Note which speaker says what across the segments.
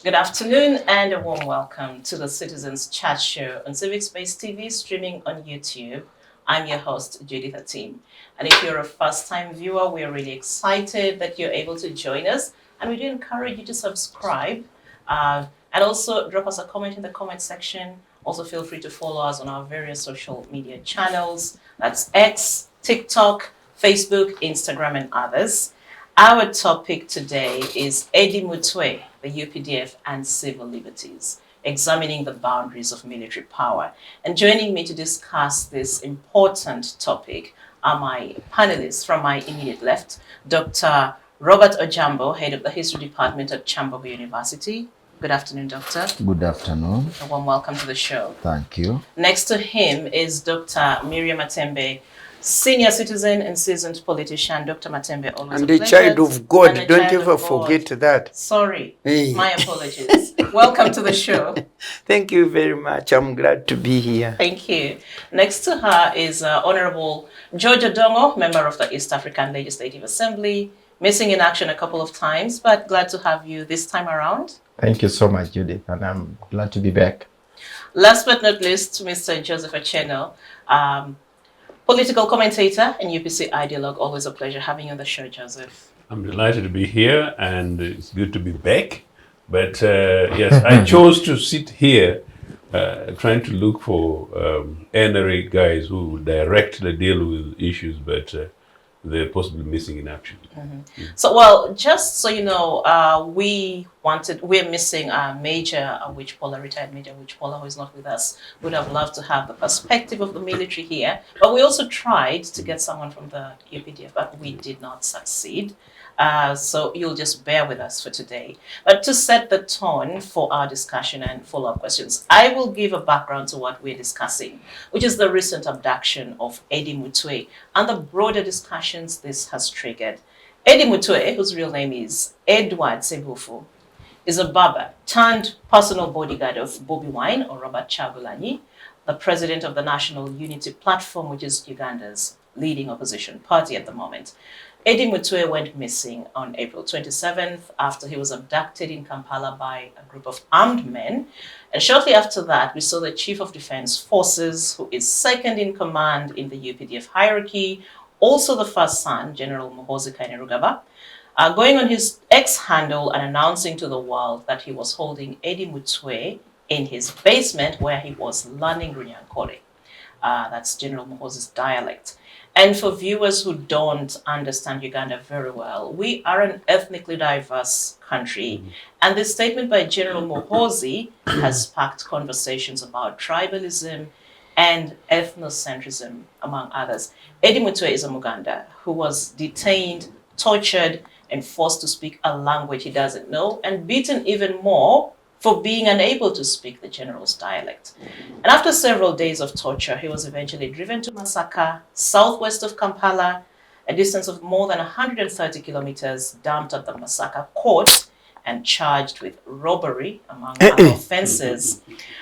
Speaker 1: Good afternoon and a warm welcome to the Citizens Chat Show on Civic Space TV, streaming on YouTube. I'm your host, Judith Atim. And if you're a first-time viewer, we're really excited that you're able to join us. And we do encourage you to subscribe and also drop us a comment in the comment section. Also feel free to follow us on our various social media channels. That's X, TikTok, Facebook, Instagram, and others. Our topic today is Mutwe, the UPDF, and civil liberties, examining the boundaries of military power. And joining me to discuss this important topic are my panelists from my immediate left, Dr. Robert Ojambo, head of the History Department at Kyambogo University. Good afternoon, Doctor.
Speaker 2: Good afternoon.
Speaker 1: A warm welcome to the show.
Speaker 2: Thank you.
Speaker 1: Next to him is Dr. Miria Matembe, senior citizen and seasoned politician. Dr. Matembe, always
Speaker 3: and
Speaker 1: a
Speaker 3: the
Speaker 1: pleasure.
Speaker 3: child of God.
Speaker 1: And
Speaker 3: Don't
Speaker 1: child
Speaker 3: ever
Speaker 1: of God.
Speaker 3: forget that.
Speaker 1: Sorry,
Speaker 3: Hey.
Speaker 1: my apologies. Welcome to the show.
Speaker 3: Thank you very much. I'm glad to be here.
Speaker 1: Thank you. Next to her is Honourable Odongo, member of the East African Legislative Assembly, missing in action a couple of times, but glad to have you this time around.
Speaker 4: Thank you so much, Judith, and I'm glad to be back.
Speaker 1: Last but not least, Mr. Joseph Ochieno, political commentator and UPC Ideologue. Always a pleasure having you on the show, Joseph.
Speaker 5: I'm delighted to be here, and it's good to be back. But yes, I chose to sit here trying to look for NRA guys who directly deal with issues, but they're possibly missing in action.
Speaker 1: Mm-hmm. So, well, just so you know, we're missing a major Witch-Poller, retired Major Witch-Poller, who is not with us. Would have loved to have the perspective of the military here, but we also tried to get someone from the UPDF, but we did not succeed. So you'll just bear with us for today. But to set the tone for our discussion and follow-up questions, I will give a background to what we're discussing, which is the recent abduction of Mutwe and the broader discussions this has triggered. Mutwe, whose real name is Edward Sebufu, is a barber turned personal bodyguard of Bobi Wine, or Robert Chagulanyi, the president of the National Unity Platform, which is Uganda's leading opposition party at the moment. Mutwe went missing on April 27th after he was abducted in Kampala by a group of armed men. And shortly after that, we saw the Chief of Defense Forces, who is second in command in the UPDF hierarchy, also the first son, General Muhoozi Kainerugaba, going on his X handle and announcing to the world that he was holding Mutwe in his basement where he was learning Runyankore. That's General Muhoozi's dialect. And for viewers who don't understand Uganda very well, we are an ethnically diverse country. And this statement by General Muhoozi has sparked conversations about tribalism and ethnocentrism, among others. Mutwe is a Muganda who was detained, tortured, and forced to speak a language he doesn't know, and beaten even more for being unable to speak the general's dialect. And after several days of torture, he was eventually driven to Masaka, southwest of Kampala, a distance of more than 130 kilometers, dumped at the Masaka court, and charged with robbery, among other offenses.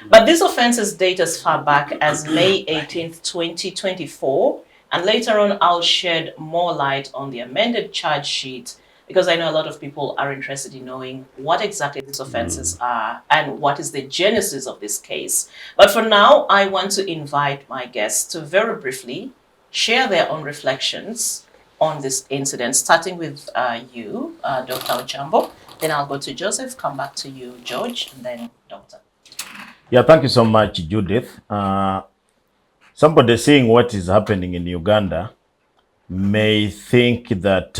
Speaker 1: But these offenses date as far back as May 18th, 2024, and later on I'll shed more light on the amended charge sheet, because I know a lot of people are interested in knowing what exactly these offenses are and what is the genesis of this case. But for now, I want to invite my guests to very briefly share their own reflections on this incident, starting with you, Dr. Ojambo. Then I'll go to Joseph, come back to you, George, and then Doctor.
Speaker 2: Yeah, thank you so much, Judith. Somebody seeing what is happening in Uganda may think that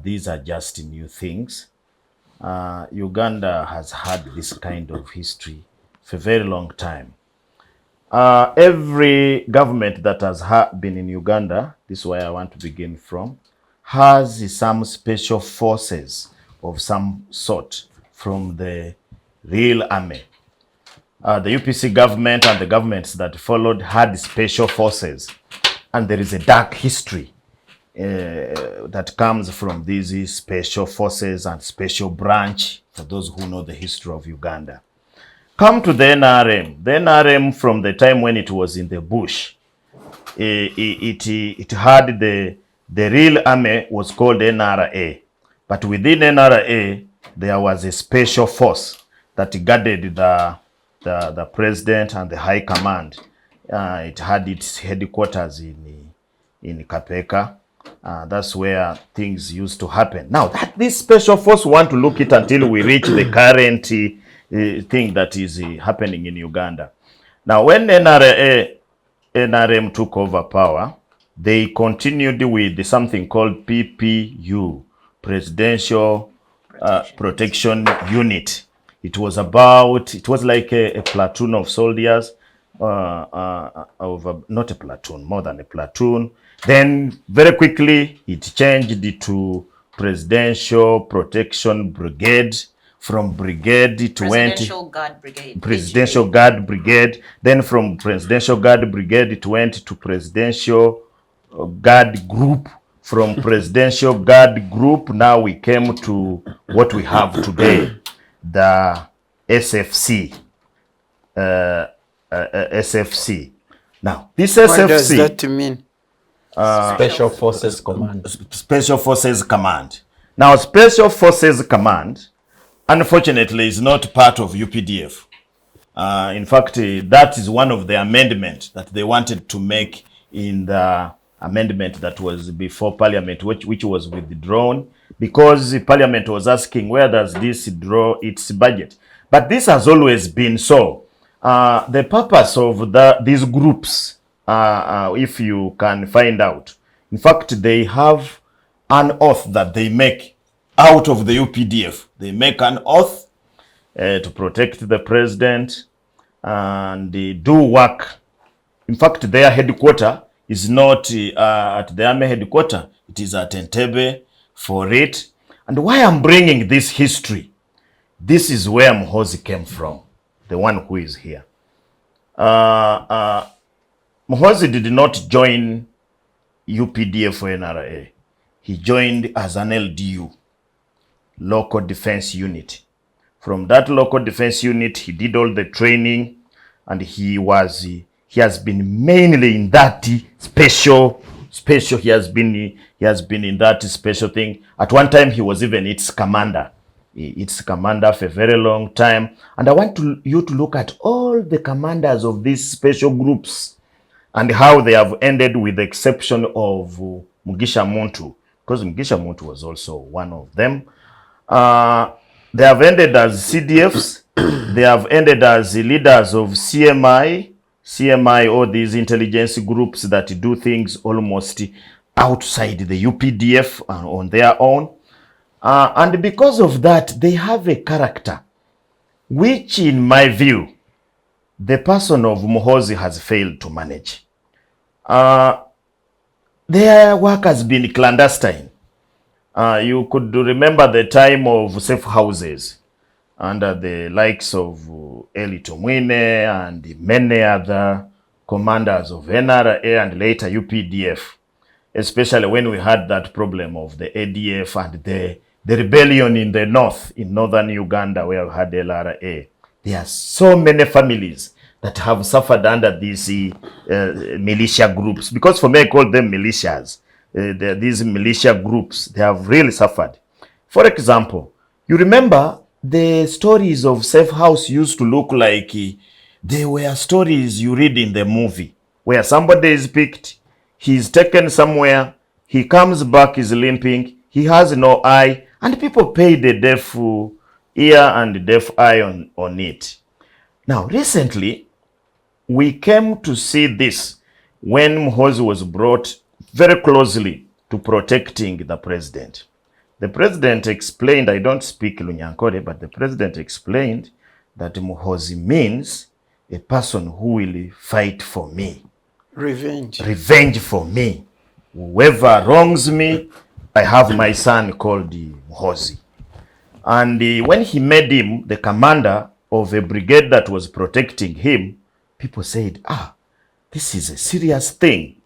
Speaker 2: these are just new things. Uganda has had this kind of history for a very long time. Every government that has been in Uganda, this is where I want to begin from, has some special forces of some sort from the real army. The UPC government and the governments that followed had special forces, and there is a dark history that comes from these special forces and special branch, for those who know the history of Uganda. Come to the NRM. The NRM, from the time when it was in the bush, it had the real army was called NRA. But within NRA, there was a special force that guarded the president and the high command. It had its headquarters in Kapeka. That's where things used to happen. Now, this special force want to look it until we reach the current thing that is happening in Uganda. Now, when NRM took over power, they continued with something called PPU, Presidential Protection Unit. It was like a platoon of soldiers, not a platoon, more than a platoon. Then very quickly it changed to Presidential Protection Brigade. From brigade it
Speaker 1: Presidential Guard Brigade.
Speaker 2: Presidential Guard Brigade. Then from Presidential Guard Brigade it went to Presidential Guard Group. From Presidential Guard Group, now we came to what we have today, the SFC. SFC. Now, this SFC...
Speaker 3: What does that mean?
Speaker 4: Special Forces Command.
Speaker 2: Special Forces Command. Now, Special Forces Command, unfortunately, is not part of UPDF. In fact, that is one of the amendments that they wanted to make in the amendment that was before Parliament, which was withdrawn, because the Parliament was asking, where does this draw its budget? But this has always been so. The purpose of these groups, if you can find out, in fact, they have an oath that they make out of the UPDF. They make an oath to protect the president, and they do work. In fact, their headquarters is not at the army headquarters. It is at Matembe for it. And why I'm bringing this history, this is where Muhoozi came from, the one who is here. Muhoozi did not join UPDF or NRA. He joined as an LDU, Local Defense Unit. From that Local Defense Unit, he did all the training, and he has been mainly in that special. He has been in that special thing. At one time, he was even its commander. For a very long time. And I want you to look at all the commanders of these special groups and how they have ended, with the exception of Mugisha Muntu, because Mugisha Muntu was also one of them. They have ended as CDFs. They have ended as leaders of CMI, all these intelligence groups that do things almost outside the UPDF on their own. And because of that, they have a character which, in my view, the person of Muhoozi has failed to manage. Their work has been clandestine. You could remember the time of safe houses under the likes of Eli Tumwine and many other commanders of NRA and later UPDF, especially when we had that problem of the ADF and the rebellion in the north, in northern Uganda, where we had LRA. There are so many families that have suffered under these militia groups. Because for me, I call them militias. These militia groups, they have really suffered. For example, you remember the stories of Safe House used to look like they were stories you read in the movie, where somebody is picked, he's taken somewhere, he comes back, he's limping, he has no eye, and people pay the deaf ear and deaf eye on it. Now, recently, we came to see this when Muhoozi was brought very closely to protecting the president. The president explained, I don't speak Lunyankore, but the president explained that Muhoozi means a person who will fight for me.
Speaker 3: Revenge.
Speaker 2: Revenge for me. Whoever wrongs me, I have my son called Muhoozi. And when he made him the commander of a brigade that was protecting him, people said, this is a serious thing.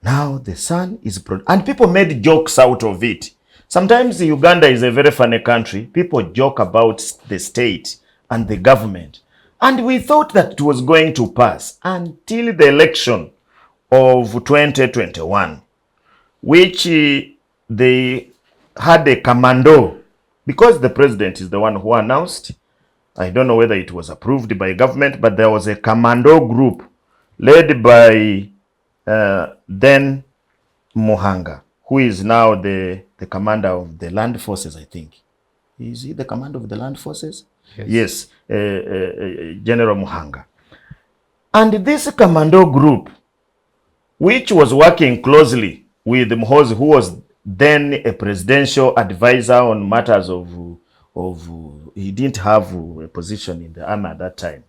Speaker 2: Now the son is... and people made jokes out of it. Sometimes Uganda is a very funny country. People joke about the state and the government. And we thought that it was going to pass until the election of 2021, which they had a commando, because the president is the one who announced, I don't know whether it was approved by government, but there was a commando group led by then Muhanga, who is now the commander of the land forces, I think. Is he the commander of the land forces? Yes, General Muhanga. And this commando group, which was working closely with Muhoozi, who was then a presidential advisor on matters of he didn't have a position in the army at that time,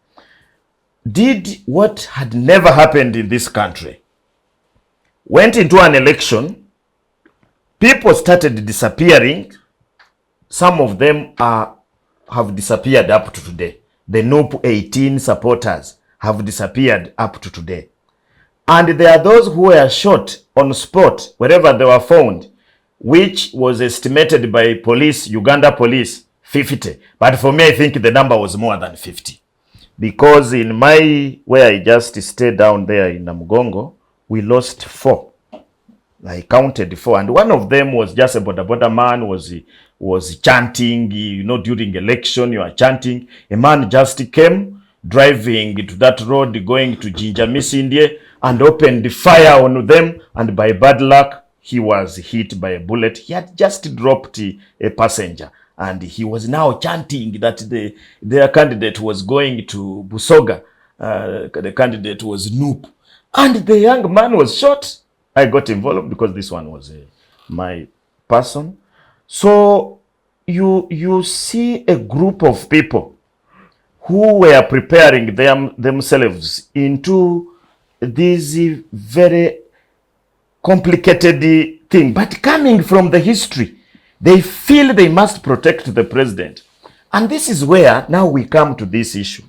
Speaker 2: did what had never happened in this country. Went into an election, people started disappearing. Some of them have disappeared up to today. The NUP 18 supporters have disappeared up to today. And there are those who were shot on spot wherever they were found, which was estimated by police, Uganda police, 50. But for me, I think the number was more than 50. Because in where I just stayed down there in Namugongo, we lost 4. I counted 4. And one of them was just a boda man, was chanting, during election, you are chanting. A man just came driving to that road, going to Jinjamisindye, and opened fire on them. And by bad luck, he was hit by a bullet. He had just dropped a passenger. And he was now chanting that their candidate was going to Busoga. The candidate was Noop. And the young man was shot. I got involved because this one was my person. So you see a group of people who were preparing themselves into this very complicated thing, but coming from the history. They feel they must protect the president. And this is where now we come to this issue.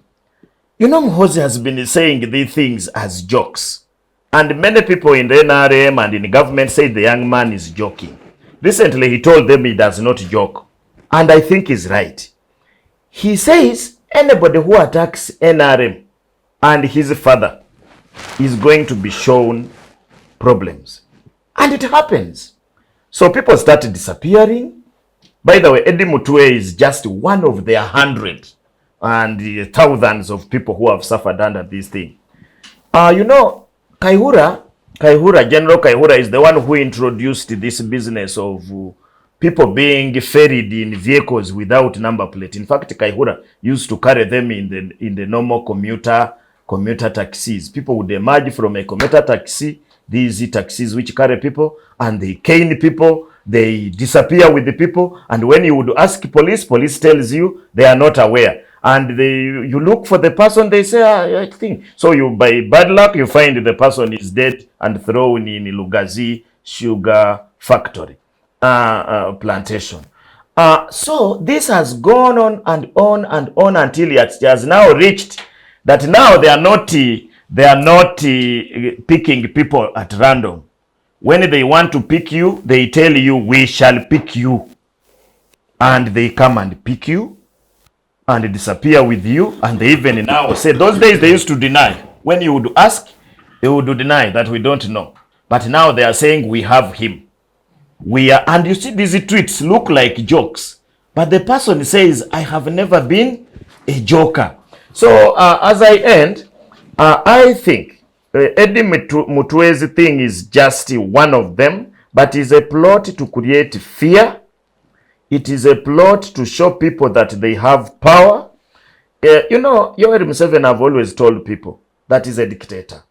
Speaker 2: Muhoozi has been saying these things as jokes. And many people in the NRM and in the government say the young man is joking. Recently, he told them he does not joke. And I think he's right. He says anybody who attacks NRM and his father is going to be shown problems. And it happens. So people started disappearing. By the way, Eddie Mutwe is just one of their 100 and thousands of people who have suffered under this thing. General Kaihura is the one who introduced this business of people being ferried in vehicles without number plate. In fact, Kaihura used to carry them in the normal commuter taxis. People would emerge from a commuter taxi, these taxis which carry people, and they cane people, they disappear with the people, and when you would ask police tells you they are not aware. And you look for the person, they say, I think. So you, by bad luck, you find the person is dead and thrown in Lugazi sugar factory, plantation. So this has gone on and on and on until it has now reached that now they are not picking people at random. When they want to pick you, they tell you, we shall pick you. And they come and pick you and disappear with you. And they even now say, those days they used to deny. When you would ask, they would deny that we don't know. But now they are saying, we have him. And you see these tweets look like jokes. But the person says, I have never been a joker. So as I end, I think Eddie Mutwe's thing is just one of them, but is a plot to create fear. It is a plot to show people that they have power. Yoweri Museveni have always told people that is a dictator.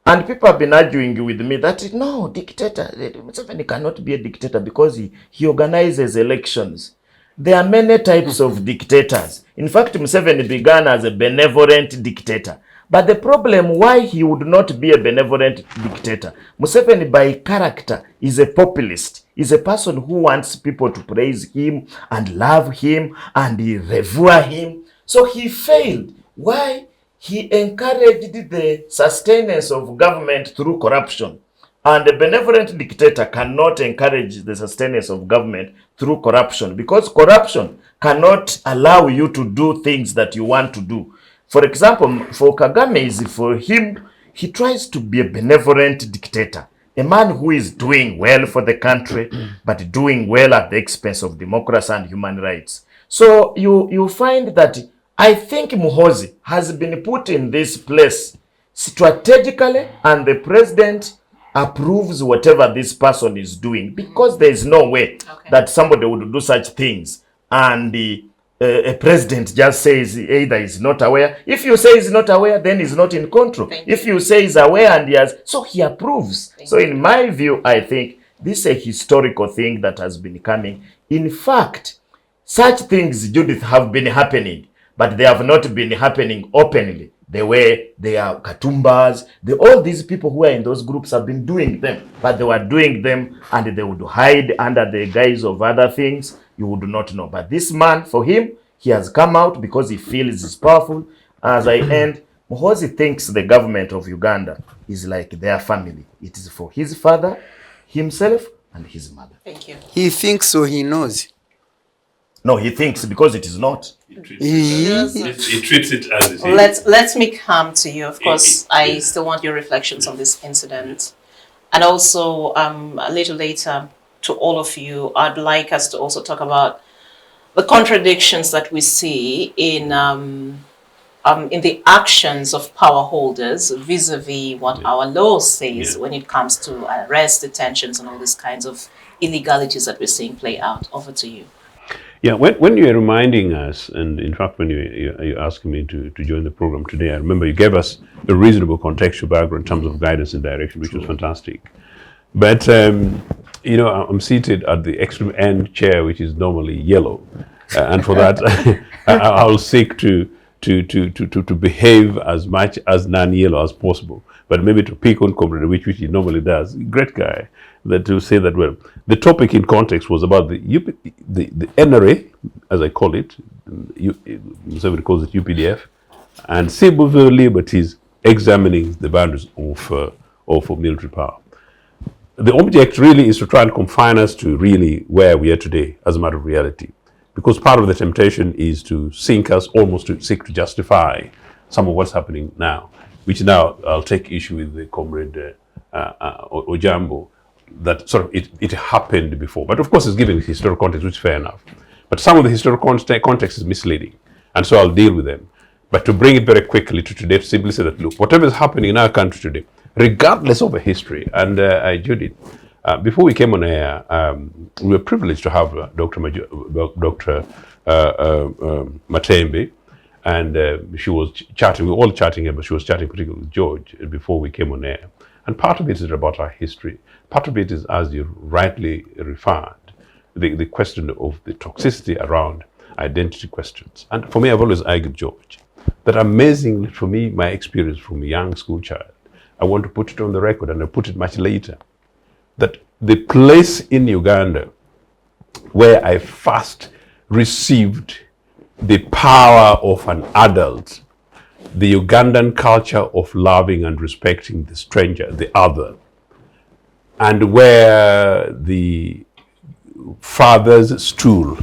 Speaker 2: And people have been arguing with me that, no, dictator, Museveni cannot be a dictator because he organizes elections. There are many types of dictators. In fact, Museveni began as a benevolent dictator. But the problem why he would not be a benevolent dictator, Museveni by character is a populist, is a person who wants people to praise him and love him and revere him. So he failed. Why? He encouraged the sustenance of government through corruption. And a benevolent dictator cannot encourage the sustenance of government through corruption, because corruption cannot allow you to do things that you want to do. For example, for Kagame, for him, he tries to be a benevolent dictator, a man who is doing well for the country, but doing well at the expense of democracy and human rights. So you find that I think Muhoozi has been put in this place strategically, and the president approves whatever this person is doing, because there is no way that somebody would do such things and a president just says either is not aware. If you say he's not aware, then he's not in control. If you say he's aware and he has, so he approves. So in my view, I think this is a historical thing that has been coming. In fact, such things, Judith, have been happening, but they have not been happening openly. The way they are Katumbas, all these people who are in those groups have been doing them, but they were doing them and they would hide under the guise of other things. You would not know. But this man, for him, he has come out because he feels he's powerful. As I end, Muhoozi thinks the government of Uganda is like their family. It is for his father, himself, and his mother.
Speaker 1: Thank you.
Speaker 3: He thinks so, he knows.
Speaker 2: No, he thinks because it is not.
Speaker 5: He treats it as it is.
Speaker 1: Let me come to you. Of course, I still want your reflections on this incident. And also, a little later, to all of you, I'd like us to also talk about the contradictions that we see in the actions of power holders vis-a-vis what our law says when it comes to arrest, detentions, and all these kinds of illegalities that we're seeing play out. Over to you.
Speaker 5: Yeah, when you were reminding us, and in fact when you asking me to join the program today, I remember you gave us a reasonable contextual background in terms of guidance and direction, which was fantastic. But you know, I'm seated at the extreme end chair, which is normally yellow, and for that, I'll seek to behave as much as non-yellow as possible. But maybe to pick on Comrade, which he normally does, great guy, that to say that, well, the topic in context was about the NRA, as I call it, somebody calls it UPDF, and civil liberties examining the boundaries of military power. The object really is to try and confine us to really where we are today as a matter of reality. Because part of the temptation is to sink us, almost to seek to justify some of what's happening now, which now I'll take issue with the Comrade Ojambo, that sort of it happened before. But of course it's given historical context, which is fair enough. But some of the historical context is misleading, and so I'll deal with them. But to bring it very quickly to today, to simply say that, look, whatever is happening in our country today, regardless of a history, and Judith, before we came on air, we were privileged to have Dr. Matembe, and she was chatting, we were all chatting here, but she was chatting particularly with George before we came on air. And part of it is about our history. Part of it is, as you rightly referred, the question of the toxicity around identity questions. And for me, I've always argued, George, that amazingly, for me, my experience from a young school child, I want to put it on the record, and I'll put it much later, that the place in Uganda where I first received the power of an adult, the Ugandan culture of loving and respecting the stranger, the other, and where the father's stool,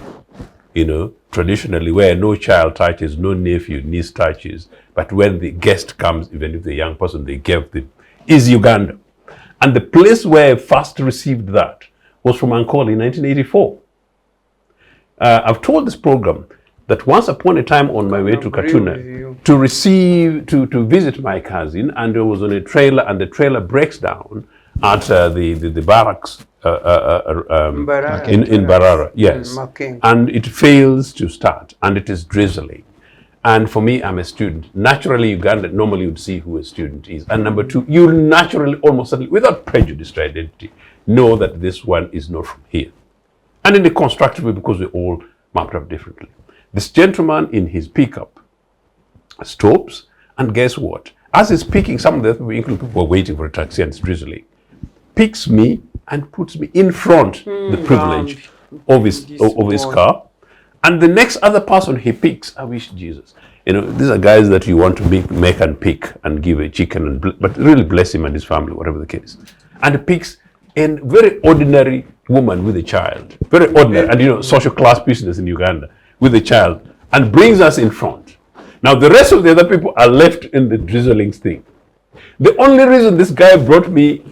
Speaker 5: you know, traditionally where no child touches, no nephew, niece touches, but when the guest comes, even if the young person they gave them, is Uganda. And the place where I first received that was from Ankole in 1984. I've told this program that once upon a time on my way to Katuna to visit my cousin, and I was on a trailer, and the trailer breaks down at the barracks in Barara, yes, and it fails to start, and it is drizzling. And for me, I'm a student. Naturally, Uganda, normally you'd see who a student is. And number two, you naturally, almost certainly, without prejudice to identity, know that this one is not from here. And in a constructive way, because we're all mapped up differently. This gentleman in his pickup stops, and guess what? As he's picking, some of the people, including people were waiting for a taxi and it's drizzling, picks me and puts me in front, the privilege of his car. And the next other person he picks, I wish Jesus. You know, these are guys that you want to make and pick and give a chicken, but really bless him and his family, whatever the case. And he picks a very ordinary woman with a child, very ordinary, and you know, social class business in Uganda, with a child, and brings us in front. Now the rest of the other people are left in the drizzling thing. The only reason this guy brought me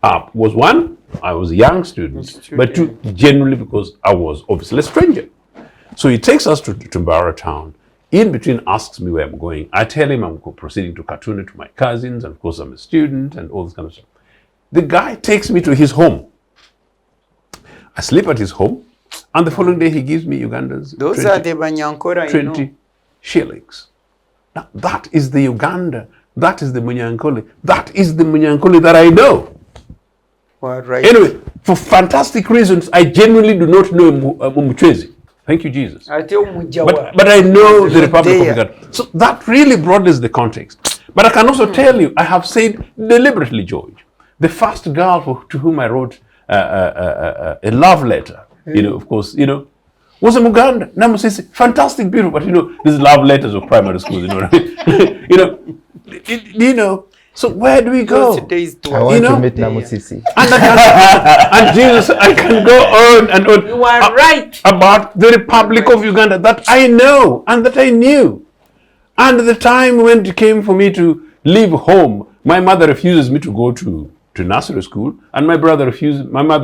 Speaker 5: up was, one, I was a young student, but two, genuinely because I was obviously a stranger. So he takes us to Mbara town, in between asks me where I'm going. I tell him I'm proceeding to Katuna to my cousins, and of course I'm a student and all this kind of stuff. The guy takes me to his home. I sleep at his home, and the following day he gives me Uganda's
Speaker 3: Those are the Banyankora,
Speaker 5: 20 shillings. Now that is the Uganda, that is the Munyankole, that is the Munyankole that I know.
Speaker 3: Well, right.
Speaker 5: Anyway, for fantastic reasons, I genuinely do not know Mutwe. Thank you, Jesus. But I know the Republic of Uganda. So that really broadens the context. But I can also tell you, I have said deliberately, George, the first girl to whom I wrote a love letter, of course, was a Muganda. Namusisi, fantastic, beautiful, but these love letters of primary schools, you know what I mean? So where do we go?
Speaker 4: I want to meet Namusisi.
Speaker 5: And Jesus, I can go on and on.
Speaker 3: You are right.
Speaker 5: About the Republic of Uganda that I know and that I knew. And the time when it came for me to leave home, my mother refuses me to go to nursery school, and my mother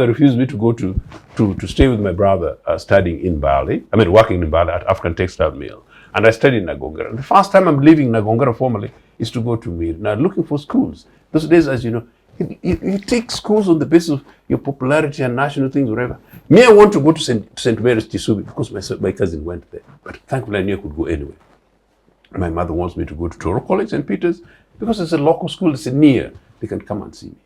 Speaker 5: refused me to go to stay with my brother studying in Bali. Working in Bali at African Textile Mill. And I studied in Nagongera. The first time I'm leaving Nagongera formally is to go to Miria. Now, looking for schools. Those days, as you know, you take schools on the basis of your popularity and national things, whatever. Me, I want to go to St. Mary's Chisubi because my cousin went there. But thankfully, I knew I could go anywhere. My mother wants me to go to Toro College, St. Peter's, because it's a local school, it's near. They can come and see me.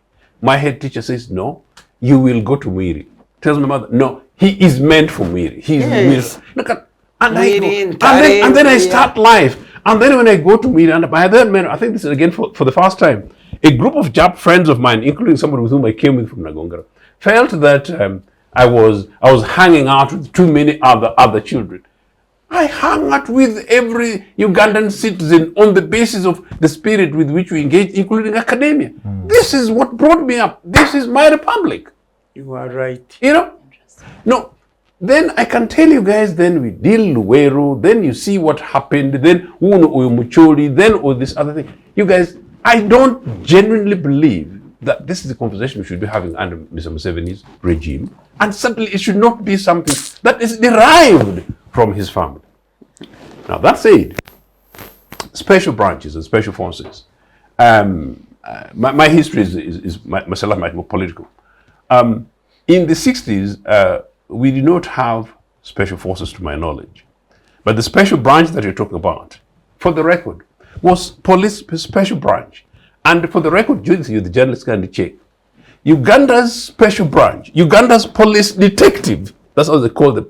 Speaker 5: My head teacher says, no, you will go to Miria. Tells my mother, no, he is meant for Miria. He is Miria. Look at, and then I start life. And then when I go to Miria, and by then, I think this is again for the first time, a group of Jap friends of mine, including somebody with whom I came with from Nagongera, felt that I was hanging out with too many other children. I hung out with every Ugandan citizen on the basis of the spirit with which we engage, including academia. This is what brought me up. This is my republic.
Speaker 3: You are right.
Speaker 5: No. Then I can tell you guys, then we deal Luweru, then you see what happened, then Uno Muchori, then all this other thing. You guys, I don't genuinely believe that this is the conversation we should be having under Mr. Museveni's regime. And certainly it should not be something that is derived from his family. Now that said, special branches and special forces, my history is myself might more political. In the 60s, we did not have special forces to my knowledge. But the special branch that you're talking about, for the record, was police special branch. And for the record, Judith, you're the journalist can check. Uganda's special branch, Uganda's police detective, that's how they call them.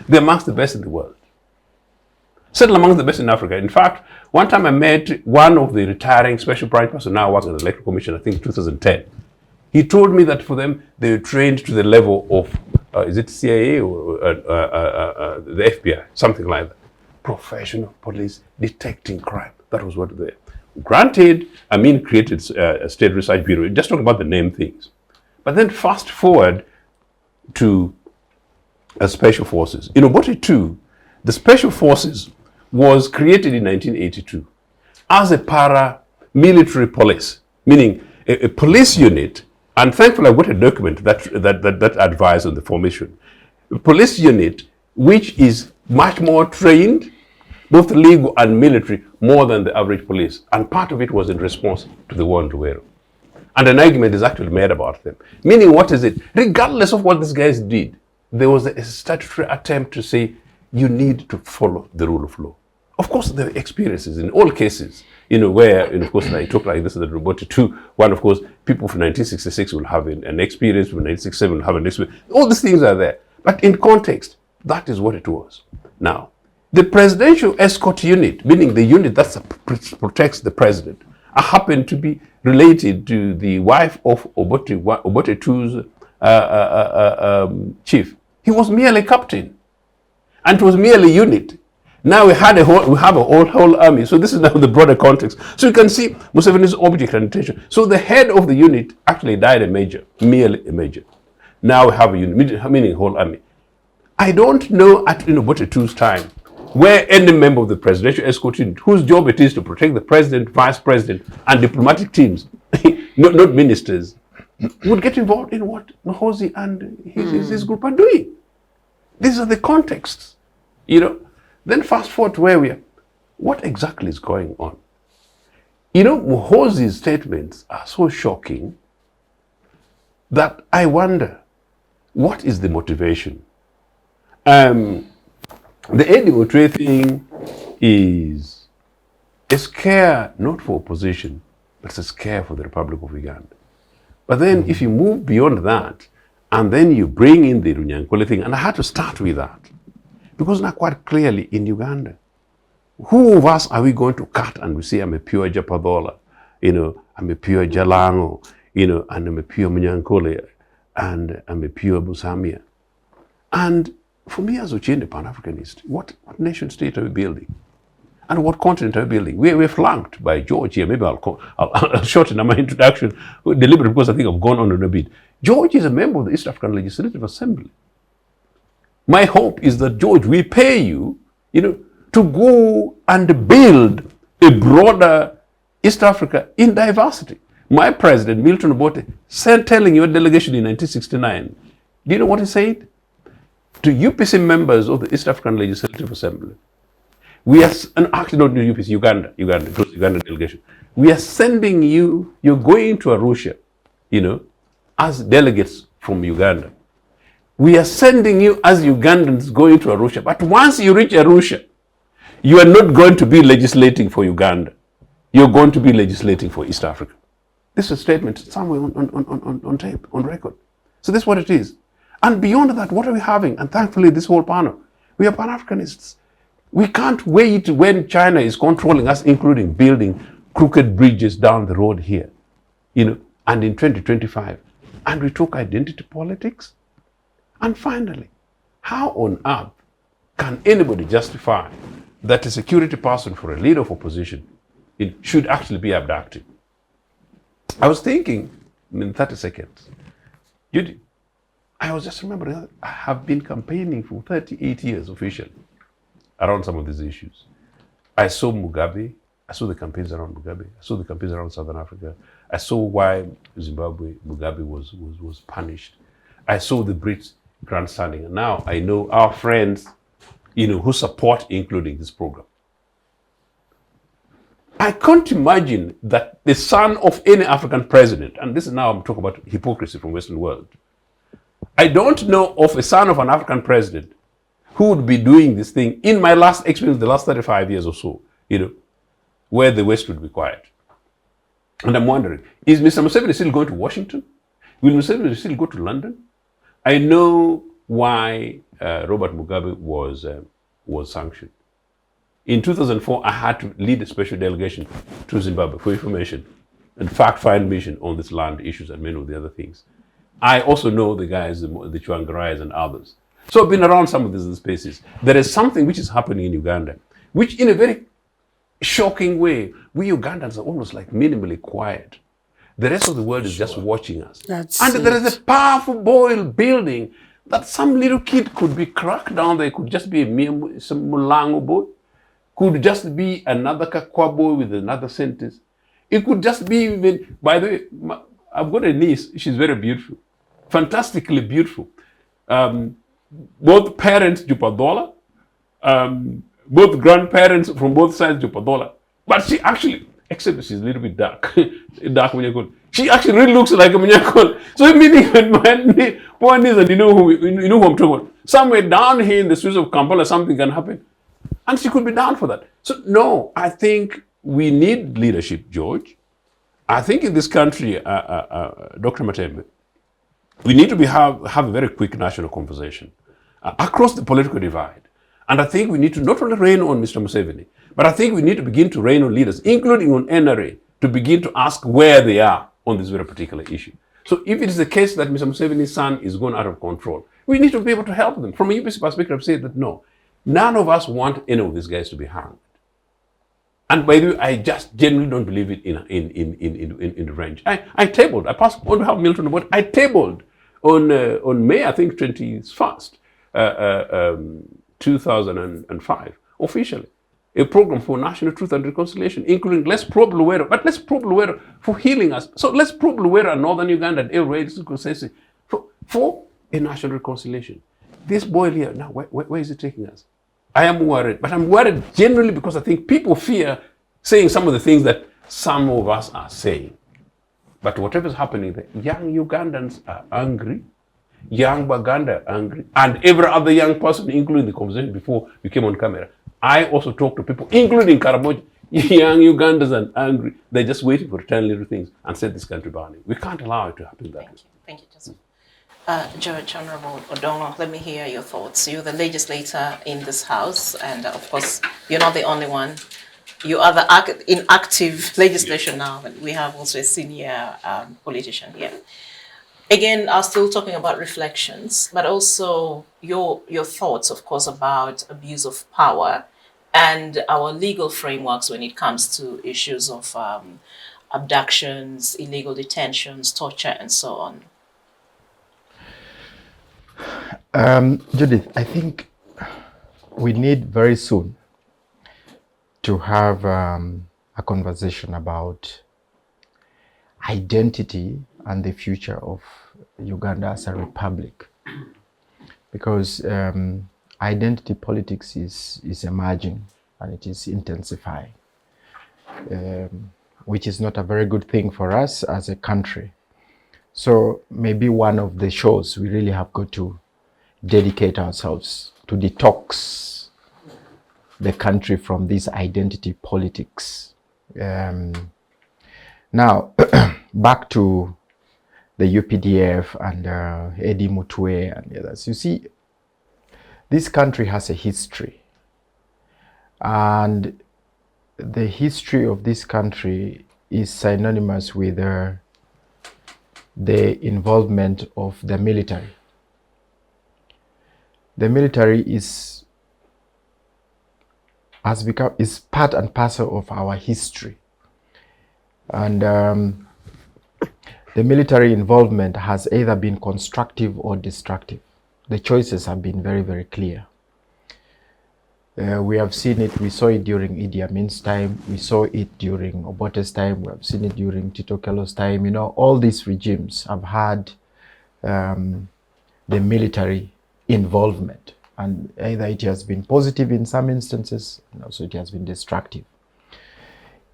Speaker 5: They're amongst the best in the world. Certainly amongst the best in Africa. In fact, one time I met one of the retiring special branch personnel working at the Electoral Commission, I think in 2010. He told me that for them, they were trained to the level of, is it CIA or the FBI, something like that. Professional police detecting crime. That was what they were. Granted, Amin created a state research bureau, just talking about the name things. But then fast forward to special forces. In Obote 2, the special forces was created in 1982 as a paramilitary police, meaning a police unit. And thankfully, I got a document that advised on the formation. A police unit which is much more trained, both legal and military, more than the average police. And part of it was in response to the war in Luweru. And an argument is actually made about them. Meaning, what is it? Regardless of what these guys did, there was a statutory attempt to say, you need to follow the rule of law. Of course, there are experiences in all cases, where, of course, I talk like this in the Robot 2. One, of course, people from 1966 will have an experience, from 1967 will have an experience. All these things are there. But in context, that is what it was. Now, the presidential escort unit, meaning the unit that protects the president, happened to be related to the wife of Obote 2's chief. He was merely captain. And it was merely unit. Now we have a whole army. So this is now the broader context. So you can see Museveni's object and intention. So the head of the unit actually died a major, merely a major. Now we have a unit, meaning a whole army. I don't know at Obote 2's time where any member of the presidential escort unit, whose job it is to protect the president, vice president, and diplomatic teams, not ministers, would get involved in what Mahosi and his group are doing. These are the contexts, Then fast forward to where we are. what exactly is going on? You know, Muhoozi's statements are so shocking that I wonder, what is the motivation? The Eddie Mutwe thing is a scare not for opposition, but it's a scare for the Republic of Uganda. But then if you move beyond that, and then you bring in the Runyankole thing, and I had to start with that, because now quite clearly in Uganda, who of us are we going to cut and we say, I'm a pure Japadola, you know, I'm a pure Jalango, you know, and I'm a pure Munyankole, and I'm a pure Busamia. And for me as Ochieno Pan-Africanist, what nation state are we building? And what continent are we building? We're flanked by George here. Maybe I'll shorten my introduction deliberately because I think I've gone on a bit. George is a member of the East African Legislative Assembly. My hope is that, George, we pay you, you know, to go and build a broader East Africa in diversity. My president, Milton Obote, telling your delegation in 1969, do you know what he said? To UPC members of the East African Legislative Assembly, we are, and actually not UPC, Uganda, it was Uganda delegation. We are sending you, you're going to Arusha, you know, as delegates from Uganda. We are sending you as Ugandans going to Arusha. But once you reach Arusha, you are not going to be legislating for Uganda. You're going to be legislating for East Africa. This is a statement somewhere on tape, on record. So this is what it is. And beyond that, what are we having? And thankfully, this whole panel, we are Pan-Africanists. We can't wait when China is controlling us, including building crooked bridges down the road here, you know, and in 2025. And we talk identity politics. And finally, how on earth can anybody justify that a security person for a leader of opposition should actually be abducted? I was thinking in 30 seconds, Judith, I was just remembering that I have been campaigning for 38 years officially around some of these issues. I saw Mugabe, I saw the campaigns around Mugabe, I saw the campaigns around Southern Africa, I saw why Zimbabwe, Mugabe was punished. I saw the Brits grandstanding, and now I know our friends, you know, who support including this program. I can't imagine that the son of any African president, and this is now I'm talking about hypocrisy from Western world, I don't know of a son of an African president who would be doing this thing in my last experience, the last 35 years or so, you know, where the West would be quiet. And I'm wondering, is Mr. Museveni still going to Washington? Will Museveni still go to London? I know why Robert Mugabe was sanctioned. In 2004, I had to lead a special delegation to Zimbabwe for information and fact-find mission on this land issues and many of the other things. I also know the guys, the Chuangarayas and others. So I've been around some of these spaces. There is something which is happening in Uganda, which in a very shocking way, we Ugandans are almost like minimally quiet. The rest of the world is just watching us. There is a powerful boil building that some little kid could be cracked down there. It could just be some Mulango boy. Could just be another Kakwa boy with another sentence. It could just be even, by the way, I've got a niece. She's very beautiful. Fantastically beautiful. Both parents, Jupadola. Both grandparents from both sides, Jupadola. But she actually, except she's a little bit dark, dark Munyakol. She actually really looks like a Munyakol. So meaning when my poor niece, and you know who I'm talking about, somewhere down here in the streets of Kampala, something can happen. And she could be down for that. So no, I think we need leadership, George. I think in this country, Dr. Matembe, we need to have a very quick national conversation across the political divide. And I think we need to not only rein on Mr. Museveni, but I think we need to begin to rein on leaders, including on NRA, to begin to ask where they are on this very particular issue. So if it is the case that Mr. Museveni's son is going out of control, we need to be able to help them. From a UPC perspective, I've said that no, none of us want any of these guys to be hanged. And by the way, I just genuinely don't believe it in the range. I tabled, I passed on behalf of Milton about, I tabled on May, I think 21st, 2005, officially, a program for national truth and reconciliation, including Let's Probe Luwero, but Let's Probe Luwero for healing us. So Let's Probe Luwero and Northern Uganda and everywhere for a national reconciliation. This boy here, now, where is it taking us? I am worried, but I'm worried generally because I think people fear saying some of the things that some of us are saying. But whatever is happening, the young Ugandans are angry, young Baganda are angry, and every other young person, including the conversation before you came on camera. I also talk to people, including Karamoja, young Ugandans are angry. They're just waiting for 10 little things and set this country burning. We can't allow it to happen that way.
Speaker 1: Thank you, Joseph. Judge Honourable Odongo, let me hear your thoughts. You're the legislator in this house, and of course, you're not the only one. You are in active legislation now, but we have also a senior politician here. Again, I'm still talking about reflections, but also your thoughts, of course, about abuse of power and our legal frameworks when it comes to issues of abductions, illegal detentions, torture, and so on.
Speaker 4: Judith, I think we need very soon to have a conversation about identity and the future of Uganda as a republic, because identity politics is emerging and it is intensifying, which is not a very good thing for us as a country. So maybe one of the shows we really have got to dedicate ourselves to detox the country from this identity politics. Now, back to the UPDF and Eddie Mutwe and the others. You see, this country has a history, and the history of this country is synonymous with the involvement of the military. The military is part and parcel of our history, and the military involvement has either been constructive or destructive. The choices have been very, very clear. We have seen it, we saw it during Idi Amin's time, we saw it during Obote's time, we have seen it during Tito Kello's time. You know, all these regimes have had the military involvement, and either it has been positive in some instances, and also it has been destructive.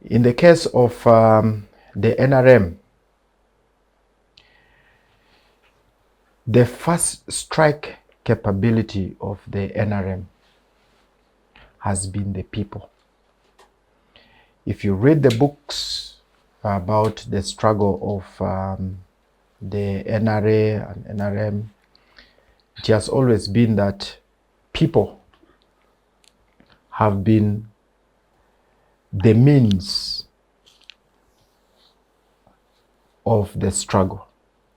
Speaker 4: In the case of the NRM, the first strike capability of the NRM has been the people. If you read the books about the struggle of the NRA and NRM, it has always been that people have been the means of the struggle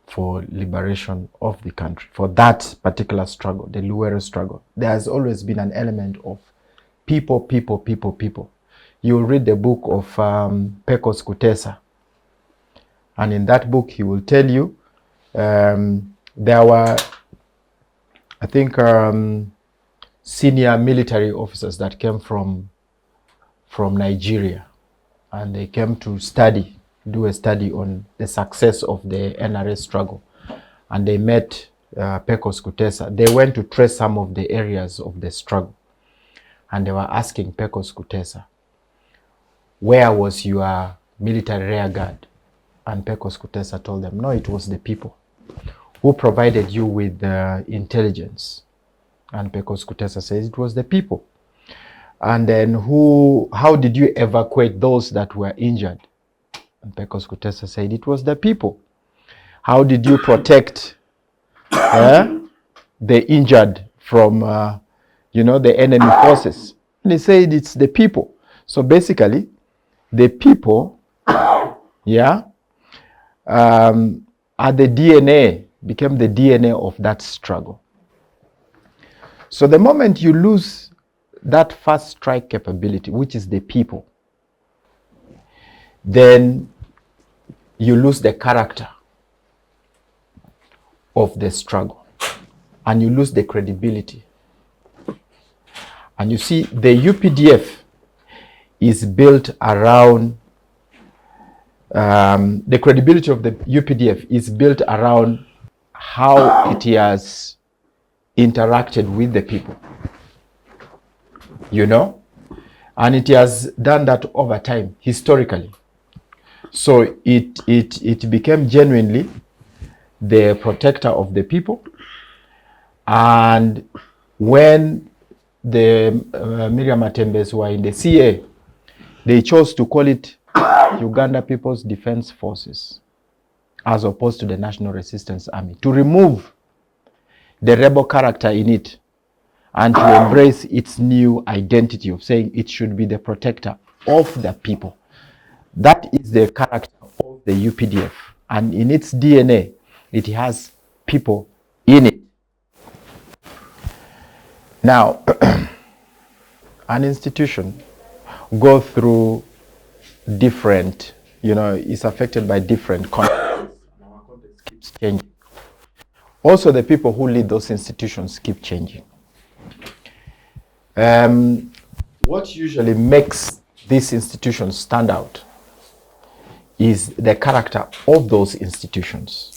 Speaker 4: for liberation of the country. For that particular struggle, the Luwero struggle, there has always been an element of people, people, people, people. You read the book of Pecos Kutesa, and in that book he will tell you there were, I think, senior military officers that came from Nigeria, and they came to do a study on the success of the NRA struggle, and they met Pecos Kutesa. They went to trace some of the areas of the struggle, and they were asking Pecos Kutesa, where was your military rear guard? And Pecos Kutesa told them, no, it was the people. Who provided you with intelligence? And Pecos Kutesa says it was the people. And then how did you evacuate those that were injured? And Pecos Kutesa said it was the people. How did you protect the injured from the enemy forces? And he said it's the people. So basically, the people, are the DNA, became the DNA of that struggle. So the moment you lose that first strike capability, which is the people, then you lose the character of the struggle, and you lose the credibility. And you see, the UPDF is built around, the credibility of the UPDF is built around how it has interacted with the people. you know, and it has done that over time, historically. So it became genuinely the protector of the people. And when the Miria Matembes were in the CA, they chose to call it Uganda People's Defense Forces, as opposed to the National Resistance Army, to remove the rebel character in it and to embrace its new identity of saying it should be the protector of the people. That is the character of the UPDF. And in its DNA, it has people in it. Now, an institution goes through different, you know, is affected by different contexts. Our context keeps changing. Also, the people who lead those institutions keep changing. What usually makes these institutions stand out is the character of those institutions.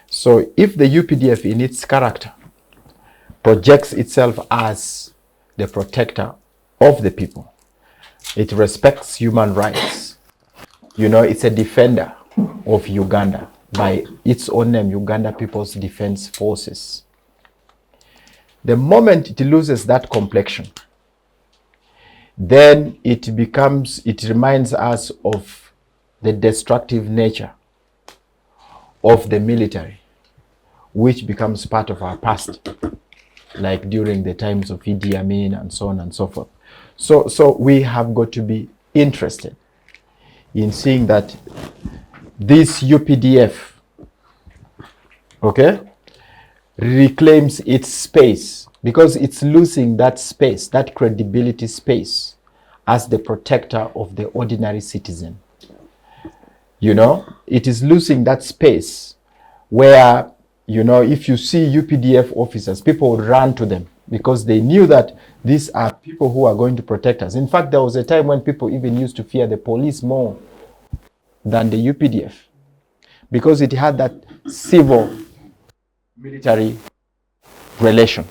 Speaker 4: So if the UPDF in its character projects itself as the protector of the people, it respects human rights, you know, it's a defender of Uganda by its own name, Uganda People's Defense Forces. The moment it loses that complexion, then it reminds us of the destructive nature of the military, which becomes part of our past, like during the times of Idi Amin and so on and so forth. So we have got to be interested in seeing that this UPDF, okay, reclaims its space, because it's losing that space, that credibility space, as the protector of the ordinary citizen. You know, it is losing that space where, you know, if you see UPDF officers, people would run to them because they knew that these are people who are going to protect us. In fact, there was a time when people even used to fear the police more than the UPDF, because it had that civil-military relation,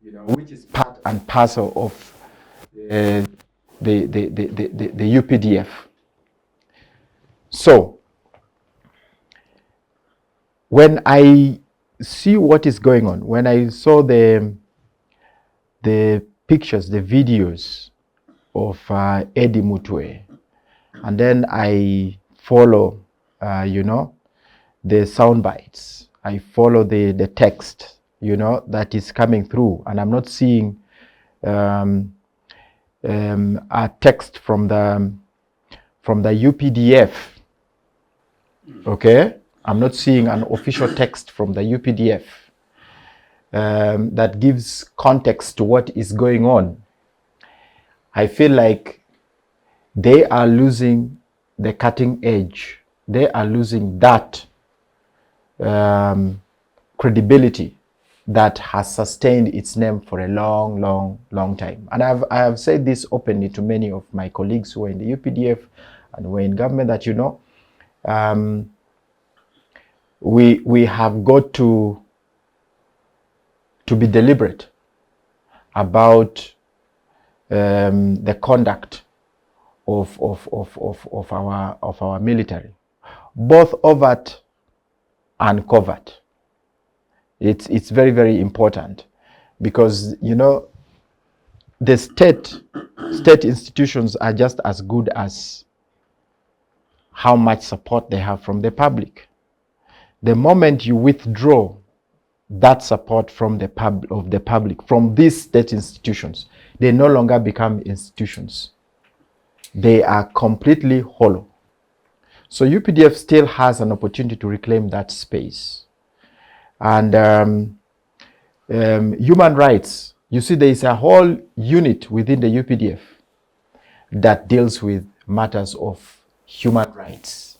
Speaker 4: you know, which is part and parcel of the UPDF. So, when I see what is going on, when I saw the pictures, the videos of Eddie Mutwe, and then I follow, you know, the sound bites, I follow the text, you know, that is coming through, and I'm not seeing a text from the UPDF, okay? I'm not seeing an official text from the UPDF that gives context to what is going on. I feel like they are losing the cutting edge. They are losing that credibility that has sustained its name for a long, long, long time. And I have said this openly to many of my colleagues who are in the UPDF and who are in government, that, you know, we have got to be deliberate about the conduct of our military, both overt and covert. It's very, very important, because, you know, the state institutions are just as good as how much support they have from the public. The moment you withdraw that support from the public, from these state institutions, they no longer become institutions. They are completely hollow. So UPDF still has an opportunity to reclaim that space. And human rights, you see, there is a whole unit within the UPDF that deals with matters of human rights.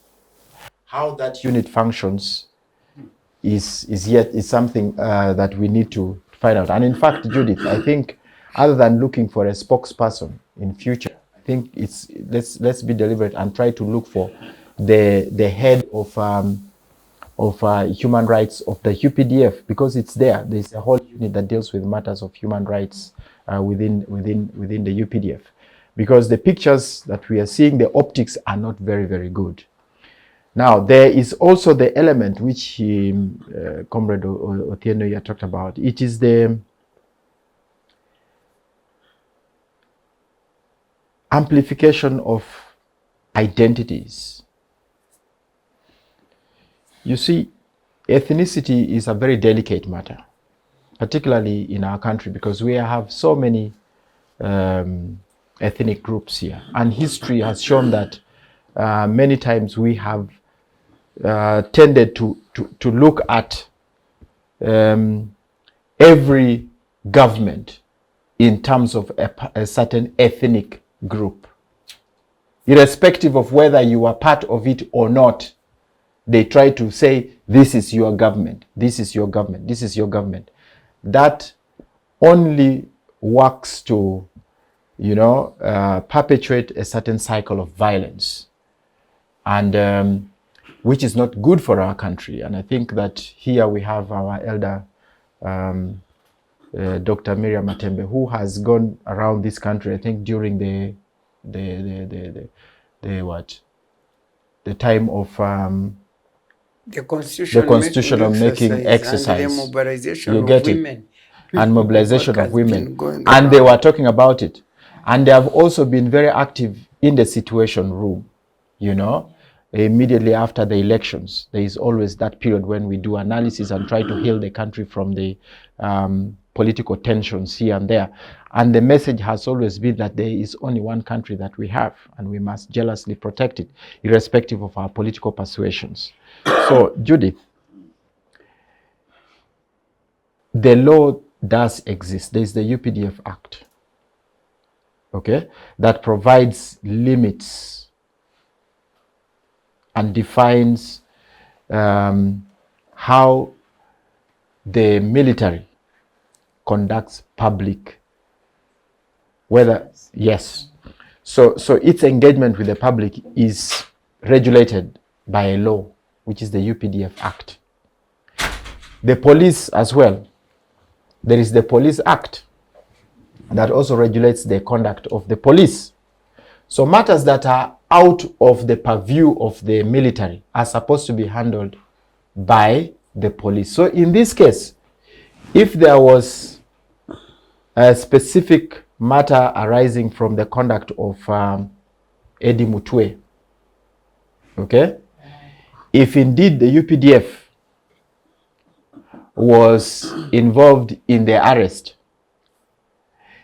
Speaker 4: How that unit functions is something that we need to find out. And in fact, Judith, I think, other than looking for a spokesperson in future, I think let's be deliberate and try to look for the head of human rights of the UPDF, because it's there. There's a whole unit that deals with matters of human rights within the UPDF. Because the pictures that we are seeing, the optics are not very, very good. Now, there is also the element which Comrade Ochieno you talked about. It is the amplification of identities. You see, ethnicity is a very delicate matter, particularly in our country, because we have so many ethnic groups here. And history has shown that many times we have tended to look at every government in terms of a certain ethnic group. Irrespective of whether you are part of it or not, they try to say, this is your government, this is your government, this is your government. That only works to, perpetuate a certain cycle of violence, and which is not good for our country. And I think that here we have our elder, Dr. Miria Matembe, who has gone around this country, I think during the time of
Speaker 3: the constitutional making exercise and the mobilization of women.
Speaker 4: And mobilization of women. And they were talking about it. And they have also been very active in the Situation Room, immediately after the elections. There is always that period when we do analysis and try to heal the country from the political tensions here and there. And the message has always been that there is only one country that we have, and we must jealously protect it, irrespective of our political persuasions. So, Judith, the law does exist. There is the UPDF Act, okay, that provides limits and defines how the military conducts public, whether, yes. So its engagement with the public is regulated by a law, which is the UPDF Act. The police as well. There is the Police Act that also regulates the conduct of the police. So matters that are out of the purview of the military are supposed to be handled by the police. So in this case, if there was a specific matter arising from the conduct of Eddie Mutwe, okay, if indeed the UPDF was involved in the arrest,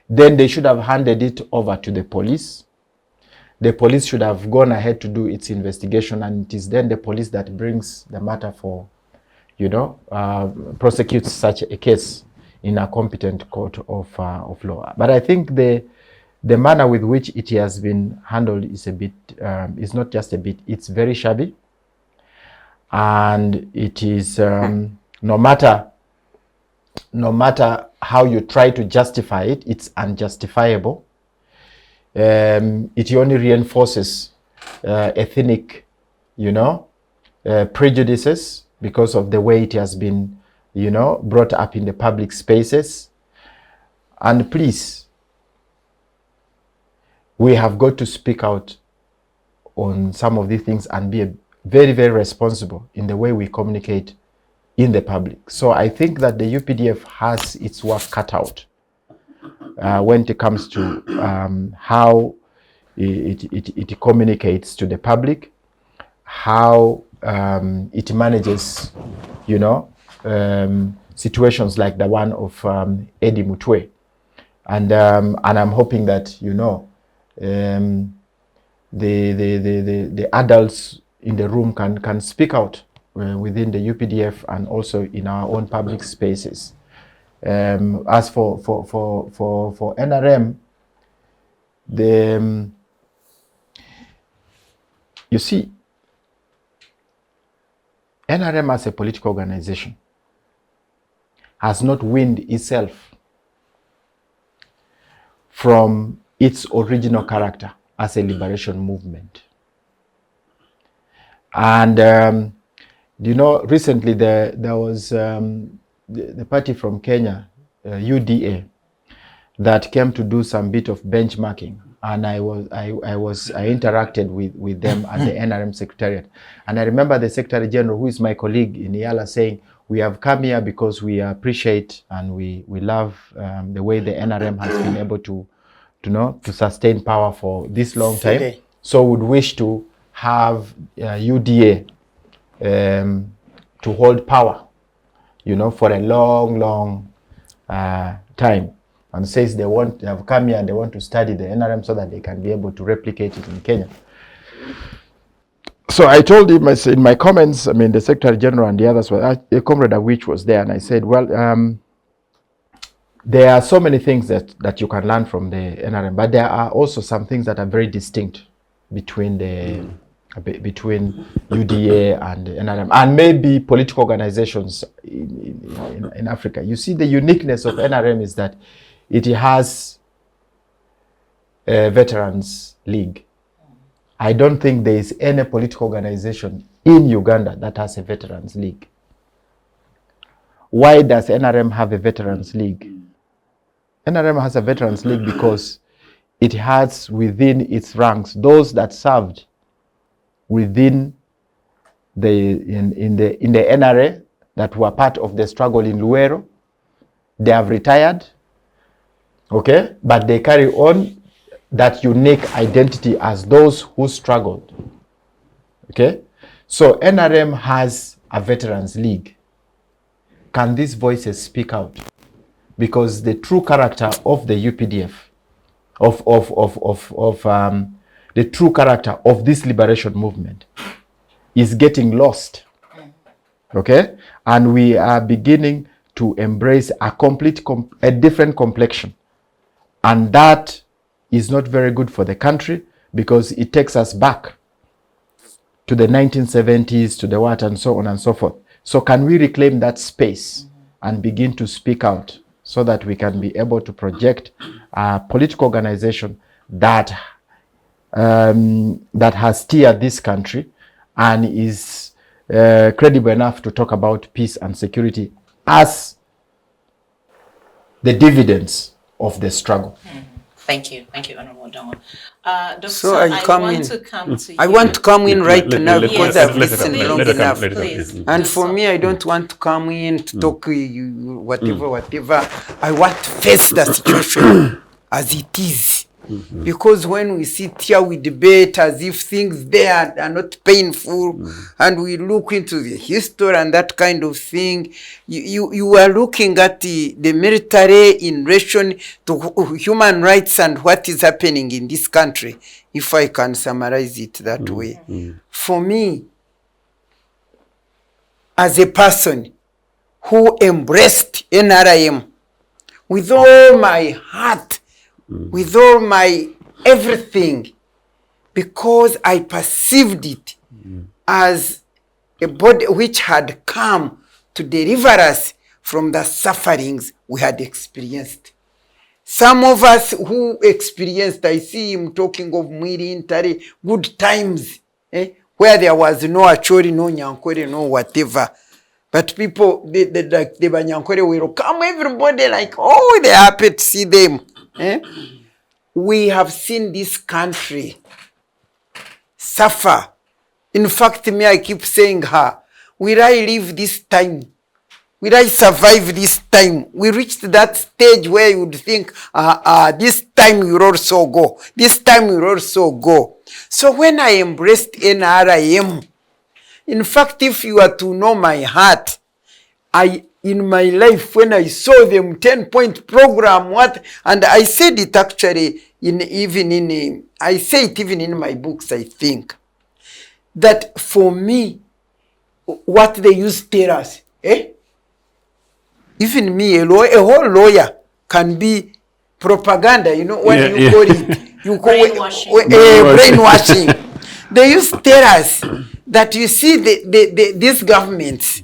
Speaker 4: then they should have handed it over to the police. The police should have gone ahead to do its investigation, and it is then the police that brings the matter for, prosecutes such a case in a competent court of law. But I think the manner with which it has been handled is a bit, is not just a bit, it's very shabby. And it is, no matter how you try to justify it, it's unjustifiable. It only reinforces ethnic, prejudices because of the way it has been, brought up in the public spaces. And please, we have got to speak out on some of these things and be very, very responsible in the way we communicate in the public. So I think that the UPDF has its work cut out when it comes to how it communicates to the public, how it manages, situations like the one of Eddie Mutwe. And I'm hoping that, the adults in the room can speak out within the UPDF and also in our own public spaces. As for NRM, you see, NRM as a political organization has not weaned itself from its original character as a liberation movement. And Do you know, recently there was the party from Kenya, UDA, that came to do some bit of benchmarking, and I interacted with them at the NRM Secretariat. And I remember the Secretary General, who is my colleague in EALA, saying, we have come here because we appreciate and we love the way the NRM has been able to sustain power for this long time. So would wish to have UDA to hold power, for a long time. And says they have come here and they want to study the NRM so that they can be able to replicate it in Kenya. So I told him, I said, in my comments, I mean, the Secretary General and the others, the Comrade Awich was there, and I said, well, there are so many things that you can learn from the NRM, but there are also some things that are very distinct between between UDA and the NRM, and maybe political organizations in Africa. You see, the uniqueness of NRM is that it has a Veterans League. I don't think there is any political organization in Uganda that has a Veterans League. Why does NRM have a Veterans League? NRM has a Veterans League because it has within its ranks those that served within in the NRA that were part of the struggle in Luero. They have retired, okay, but they carry on that unique identity as those who struggled, okay? So NRM has a Veterans League. Can these voices speak out? Because the true character of the UPDF, the true character of this liberation movement is getting lost, okay? And we are beginning to embrace a different complexion. And that is not very good for the country because it takes us back to the 1970s, to the what, and so on and so forth. So can we reclaim that space and begin to speak out so that we can be able to project a political organization that has steered this country and is credible enough to talk about peace and security as the dividends of the struggle.
Speaker 1: Thank you, Honourable Odongo. Doctor,
Speaker 3: So
Speaker 1: I want to come to you.
Speaker 3: I want to come in right now because I've listened long enough.
Speaker 1: Please.
Speaker 3: And for me, I don't want to come in to talk whatever. I want to face the situation as it is. Because when we sit here, we debate as if things there are not painful, and we look into the history and that kind of thing. You are looking at the military in relation to human rights and what is happening in this country, if I can summarize it that way. For me, as a person who embraced NRM with all my heart, with all my everything, because I perceived it as a body which had come to deliver us from the sufferings we had experienced. Some of us who experienced, I see him talking of Miria, good times, where there was no Achori, no Nyankwere, no whatever. But people, the Banyankwere will come, everybody like, oh, they're happy to see them. We have seen this country suffer. In fact, I keep saying, will I live this time? Will I survive this time? We reached that stage where you would think, this time will also go. This time will also go. So when I embraced NRM, in fact, if you are to know my heart, in my life, when I saw them 10-point program, and I said it actually I say it even in my books, I think, that for me, what they used to tell us, even me, a whole lawyer can be propaganda, when you call it,
Speaker 1: brainwashing.
Speaker 3: Brainwashing. They used to tell us that you see these governments,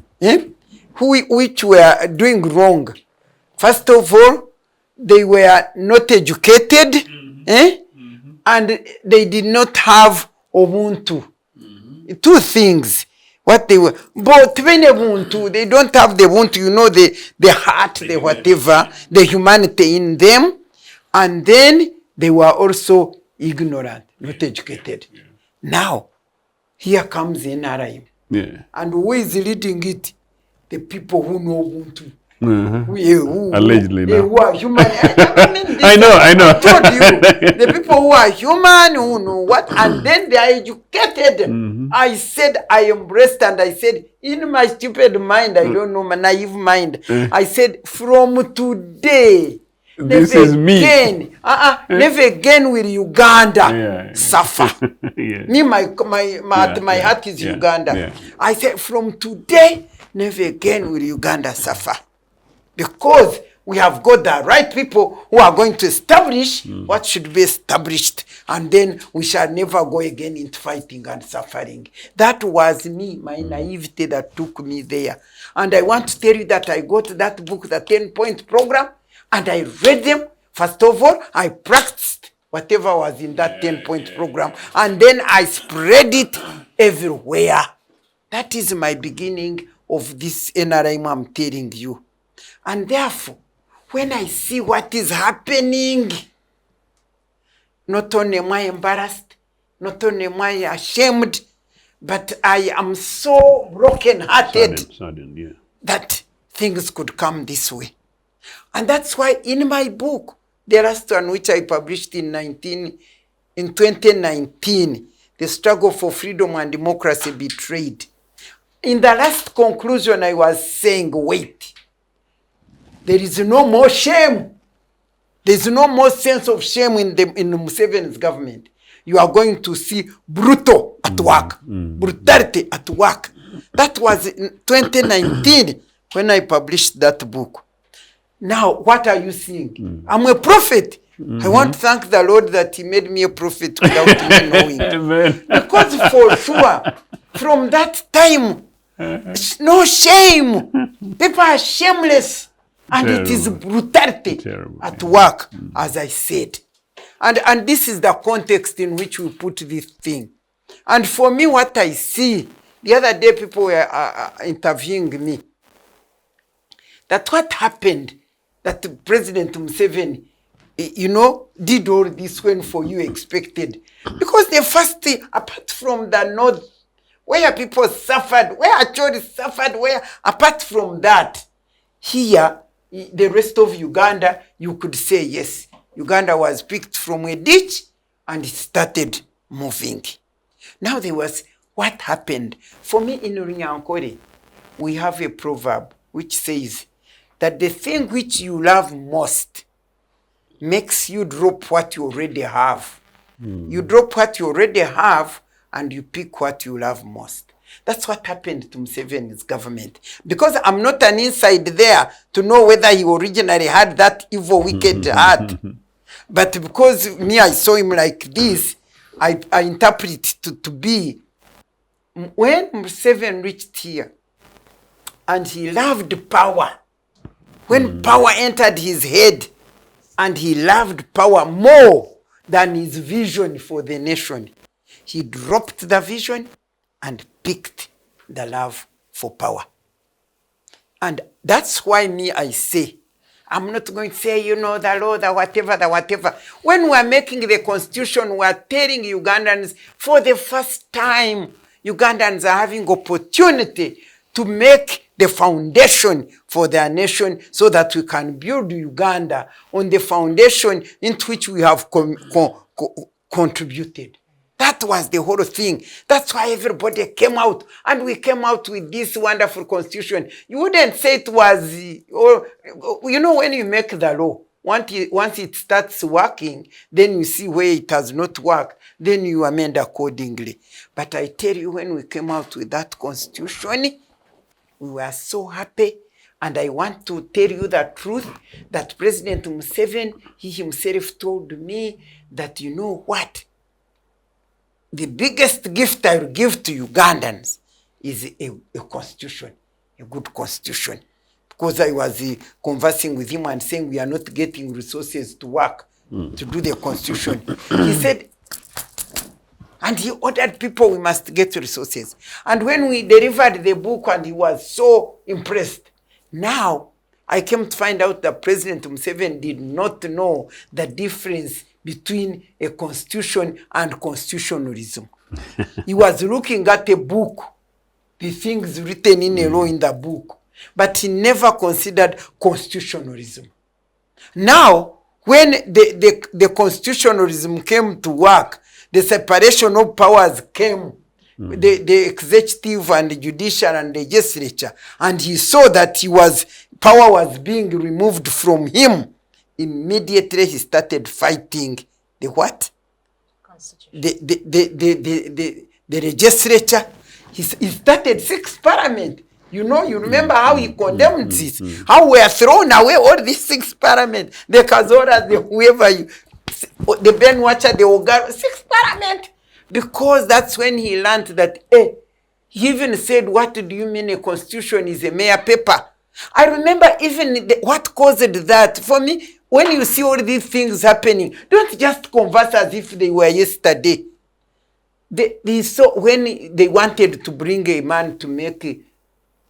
Speaker 3: which were doing wrong. First of all, they were not educated, and they did not have Ubuntu. Two things. what they were. But when they don't have the Ubuntu, you know, the heart, the whatever, the humanity in them. And then they were also ignorant, not educated.
Speaker 5: Yeah.
Speaker 3: Now, here comes NRM.
Speaker 5: Yeah.
Speaker 3: And who is leading it? The people who know Ubuntu.
Speaker 5: Allegedly now.
Speaker 3: Who are human.
Speaker 5: I know.
Speaker 3: I told you. The people who are human, who know what, and then they are educated. I said, I embraced, and I said, in my stupid mind, I don't know, my naive mind, I said, from today,
Speaker 5: this is me.
Speaker 3: Never again will Uganda suffer. Me, my heart is Uganda.
Speaker 5: Yeah.
Speaker 3: I said, from today, never again will Uganda suffer. Because we have got the right people who are going to establish what should be established. And then we shall never go again into fighting and suffering. That was me, my naivety that took me there. And I want to tell you that I got that book, the 10-point program, and I read them. First of all, I practiced whatever was in that 10-point program. And then I spread it everywhere. That is my beginning of this NRM I'm telling you. And therefore, when I see what is happening, not only am I embarrassed, not only am I ashamed, but I am so broken-hearted that things could come this way. And that's why in my book, the last one which I published in 2019, The Struggle for Freedom and Democracy Betrayed. In the last conclusion, I was saying, wait. There is no more shame. There is no more sense of shame in Museveni's government. You are going to see brutal at work, brutality at work. That was in 2019 when I published that book. Now, what are you seeing? I'm a prophet. I want to thank the Lord that he made me a prophet without me knowing.
Speaker 5: Amen.
Speaker 3: Because for sure, from that time, no shame. People are shameless. And it is brutality at work, as I said. And this is the context in which we put this thing. And for me, what I see, the other day people were interviewing me, that what happened, that President Museveni, did all this when for you expected. Because the first thing, apart from the north, where people suffered, where actually suffered, apart from that, here, the rest of Uganda, you could say, yes, Uganda was picked from a ditch and it started moving. Now there was what happened. For me in Runyankore, we have a proverb which says that the thing which you love most makes you drop what you already have. You drop what you already have and you pick what you love most. That's what happened to Museveni's government. Because I'm not an inside there to know whether he originally had that evil, wicked heart. But because me, I saw him like this, I interpret it to be, when Museveni reached here, and he loved power, when power entered his head, and he loved power more than his vision for the nation, he dropped the vision and picked the love for power. And that's why me, I say, I'm not going to say, the law, the whatever. When we're making the constitution, we're telling Ugandans, for the first time, Ugandans are having opportunity to make the foundation for their nation so that we can build Uganda on the foundation into which we have contributed. That was the whole thing. That's why everybody came out. And we came out with this wonderful constitution. You wouldn't say it was, when you make the law, once it starts working, then you see where it has not worked, then you amend accordingly. But I tell you, when we came out with that constitution, we were so happy. And I want to tell you the truth, that President Museveni, he himself told me that, you know what? The biggest gift I will give to Ugandans is a constitution, a good constitution. Because I was conversing with him and saying we are not getting resources to work to do the constitution. He said, And he ordered people, we must get resources. And when we delivered the book and he was so impressed, now I came to find out that President Museveni did not know the difference between a constitution and constitutionalism. He was looking at a book, the things written in a law in the book, but he never considered constitutionalism. Now, when the constitutionalism came to work, the separation of powers came, the executive and the judicial and the legislature, and he saw that power was being removed from him. Immediately he started fighting the what? The legislature. He started 6th parliament. You remember how he condemned this, how we are thrown away all these 6th parliament, the Kazora, the whoever, the Ben Watcher, the Ogaro, 6th parliament. Because that's when he learned that, he even said, what do you mean a constitution is a mere paper? I remember even what caused that. For me, when you see all these things happening, don't just converse as if they were yesterday. They saw when they wanted to bring a man to make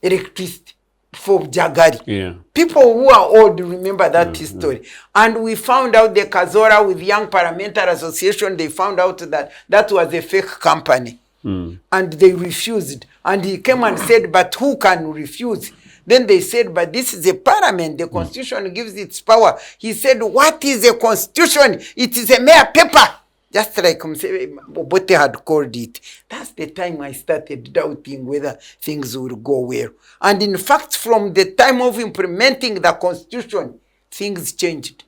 Speaker 3: electricity for Jagari. Yeah. People who are old remember that history. And we found out the Kazora with Young Parliamentary Association, they found out that was a fake company. And they refused. And he came and said, but who can refuse? Then they said, but this is a parliament. The constitution gives its power. He said, what is a constitution? It is a mere paper. Just like Obote had called it. That's the time I started doubting whether things will go well. And in fact, from the time of implementing the constitution, things changed.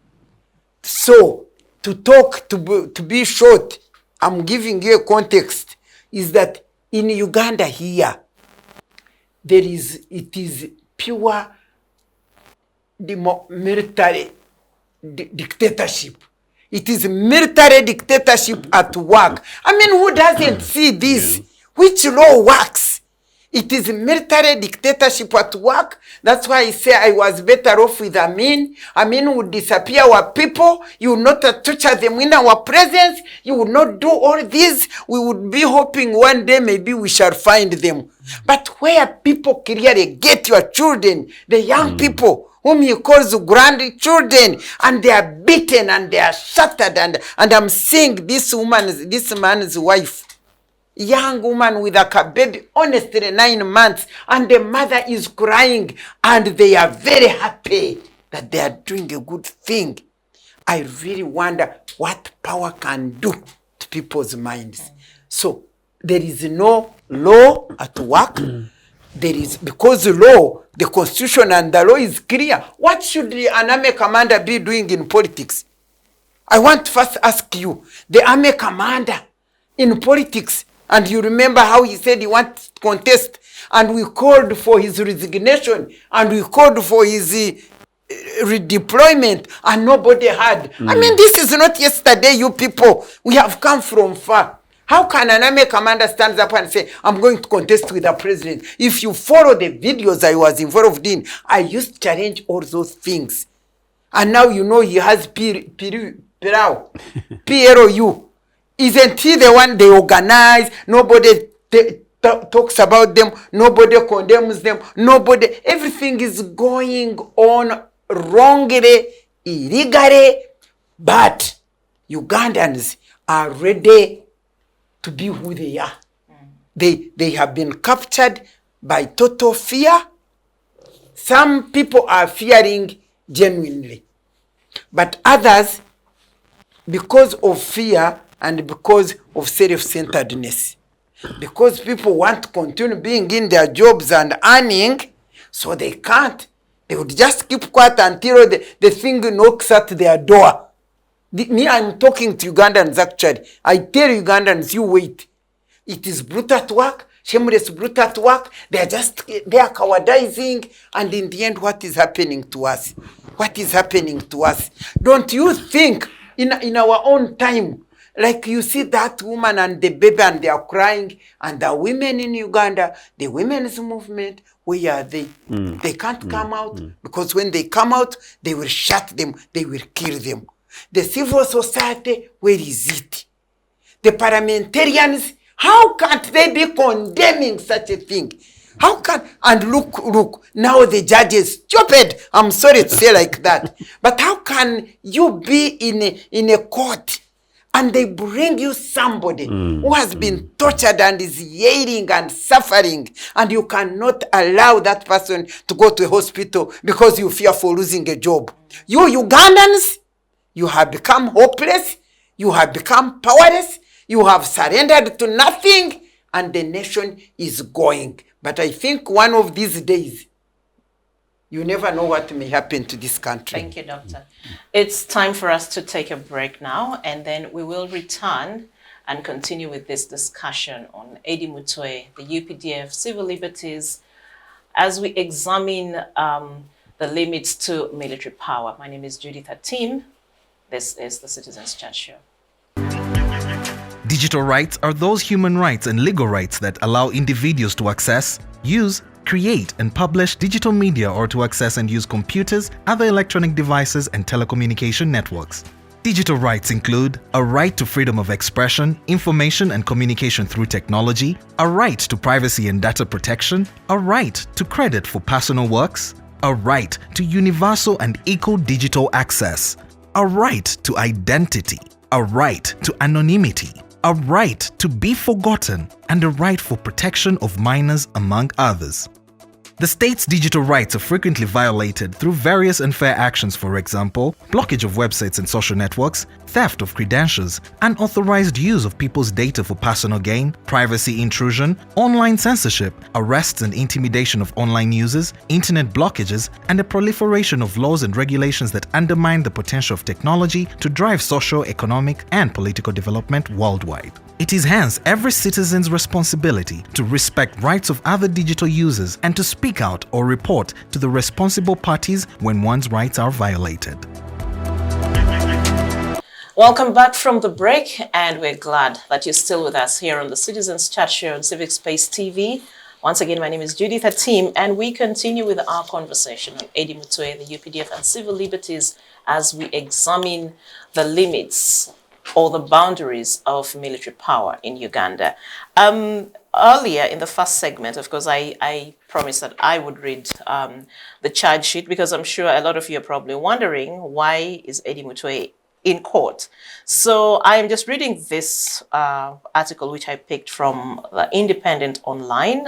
Speaker 3: So, to be short, I'm giving you a context, is that in Uganda here, it is pure military dictatorship. It is military dictatorship at work. I mean, who doesn't see this? Yeah. Which law works? It is military dictatorship at work. That's why I say I was better off with Amin. Amin would disappear our people. You would not torture them in our presence. You would not do all this. We would be hoping one day maybe we shall find them. But where people clearly get your children, the young people, whom he calls grandchildren, and they are beaten and they are shattered, and I'm seeing this man's wife, young woman with a baby, honestly 9 months, and the mother is crying, and they are very happy that they are doing a good thing. I really wonder what power can do to people's minds. So there is no law at work. There is, because the law, the constitution and the law is clear. What should an army commander be doing in politics? I want to first ask you, the army commander in politics, and you remember how he said he wants to contest, and we called for his resignation, and we called for his redeployment, and nobody had. I mean, this is not yesterday, you people. We have come from far. How can an army commander stand up and say, I'm going to contest with the president? If you follow the videos I was involved in, I used to challenge all those things. And now you know he has PLU. Isn't he the one they organize? Nobody talks about them. Nobody condemns them. Everything is going on wrongly, illegally. But Ugandans are ready to be who they are. They have been captured by total fear. Some people are fearing genuinely. But others, because of fear and because of self-centeredness. Because people want to continue being in their jobs and earning, so they can't. They would just keep quiet until the thing knocks at their door. I'm talking to Ugandans actually. I tell Ugandans, you wait. It is brutal at work, shameless brutal at work. They are cowardizing. And in the end, what is happening to us? What is happening to us? Don't you think in our own time, like you see that woman and the baby and they are crying, and the women in Uganda, the women's movement, where are they? They can't come out because when they come out, they will shut them, they will kill them. The civil society, where is it? The parliamentarians, how can't they be condemning such a thing? How can, and look, now the judge is stupid. I'm sorry to say like that. But how can you be in a court and they bring you somebody who has been tortured and is yelling and suffering, and you cannot allow that person to go to a hospital because you fear for losing a job? You Ugandans, you have become hopeless, you have become powerless, you have surrendered to nothing, and the nation is going. But I think one of these days, you never know what may happen to this country.
Speaker 1: Thank you, Doctor. It's time for us to take a break now, and then we will return and continue with this discussion on Eddie Mutwe, the UPDF, civil liberties, as we examine the limits to military power. My name is Judith Atim. This is the Citizens Chat Show.
Speaker 6: Digital rights are those human rights and legal rights that allow individuals to access, use, create and publish digital media, or to access and use computers, other electronic devices and telecommunication networks. Digital rights include a right to freedom of expression, information and communication through technology, a right to privacy and data protection, a right to credit for personal works, a right to universal and equal digital access, a right to identity, a right to anonymity, a right to be forgotten, and a right for protection of minors, among others. The state's digital rights are frequently violated through various unfair actions, for example, blockage of websites and social networks, theft of credentials, unauthorized use of people's data for personal gain, privacy intrusion, online censorship, arrests and intimidation of online users, internet blockages, and the proliferation of laws and regulations that undermine the potential of technology to drive social, economic, and political development worldwide. It is hence every citizen's responsibility to respect rights of other digital users and to speak out or report to the responsible parties when one's rights are violated.
Speaker 1: Welcome back from the break, and we're glad that you're still with us here on the Citizens Chat Show on Civic Space TV. Once again, my name is Judith Atim, and we continue with our conversation on Eddie Mutwe, the UPDF, and civil liberties as we examine the limits or the boundaries of military power in Uganda. Earlier in the first segment, of course, I promised that I would read the charge sheet, because I'm sure a lot of you are probably wondering, why is Eddie Mutwe in court? So I'm just reading this article, which I picked from the Independent Online,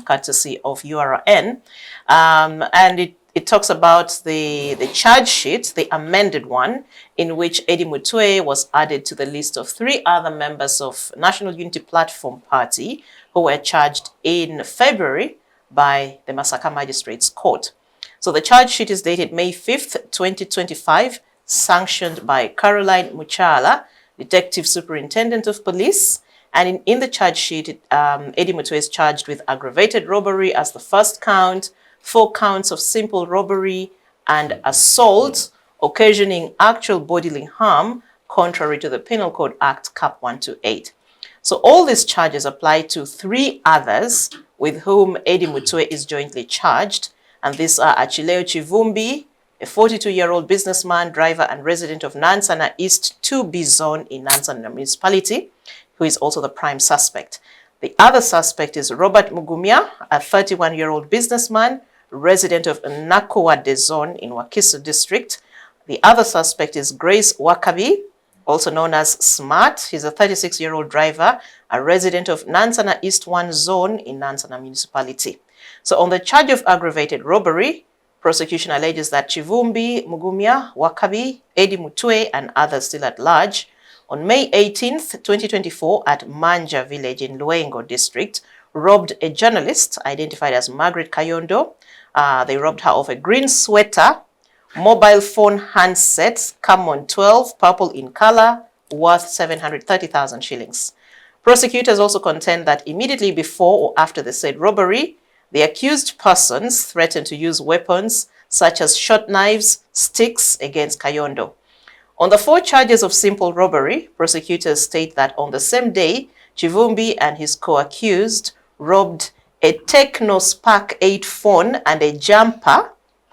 Speaker 1: courtesy of URN, and it talks about the charge sheet, the amended one, in which Eddie Mutwe was added to the list of 3 other members of National Unity Platform Party who were charged in February by the Masaka Magistrates Court. So the charge sheet is dated May 5th, 2025, sanctioned by Caroline Muchala, Detective Superintendent of Police. And in the charge sheet, Eddie Mutwe is charged with aggravated robbery as the first count, 4 counts of simple robbery and assault, occasioning actual bodily harm, contrary to the Penal Code Act Cap 128. So all these charges apply to 3 others with whom Eddie Mutwe is jointly charged, and these are Achileo Chivumbi, a 42-year-old businessman, driver, and resident of Nansana East 2B zone in Nansana municipality, who is also the prime suspect. The other suspect is Robert Mugumya, a 31-year-old businessman, resident of Nakuwade zone in Wakiso district. The other suspect is Grace Wakabi, also known as Smart. He's a 36-year-old driver, a resident of Nansana East 1 zone in Nansana municipality. So on the charge of aggravated robbery, prosecution alleges that Chivumbi, Mugumya, Wakabi, Eddie Mutwe, and others still at large, on May 18th, 2024, at Manja village in Luengo district, robbed a journalist identified as Margaret Kayondo. They robbed her of a green sweater, mobile phone handsets, Camon 12, purple in color, worth 730,000 shillings. Prosecutors also contend that immediately before or after the said robbery, the accused persons threatened to use weapons such as short knives, sticks against Kayondo. On the 4 charges of simple robbery, prosecutors state that on the same day, Chivumbi and his co-accused robbed a Tecno Spark 8 phone and a jumper,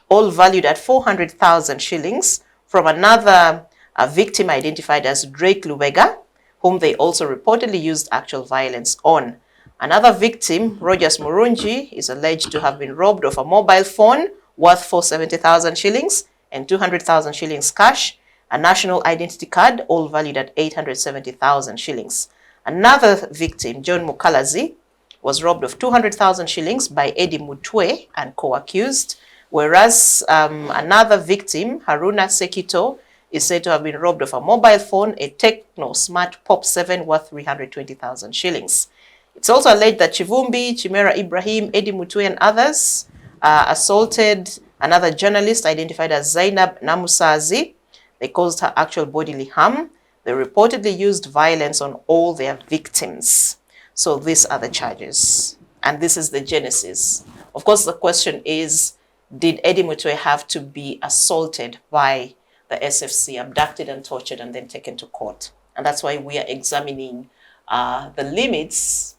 Speaker 1: all valued at 400,000 shillings, from another victim identified as Drake Lubega, whom they also reportedly used actual violence on. Another victim, Rogers Murungi, is alleged to have been robbed of a mobile phone worth 470,000 shillings and 200,000 shillings cash, a national identity card, all valued at 870,000 shillings. Another victim, John Mukalazi, was robbed of 200,000 shillings by Eddie Mutwe and co-accused, whereas another victim, Haruna Sekito, is said to have been robbed of a mobile phone, a Tecno Smart Pop 7 worth 320,000 shillings. It's also alleged that Chivumbi, Chimera Ibrahim, Eddie Mutwe and others assaulted another journalist identified as Zainab Namusazi. They caused her actual bodily harm. They reportedly used violence on all their victims. So these are the charges. And this is the genesis. Of course, the question is, did Eddie Mutwe have to be assaulted by the SFC, abducted and tortured and then taken to court? And that's why we are examining the limits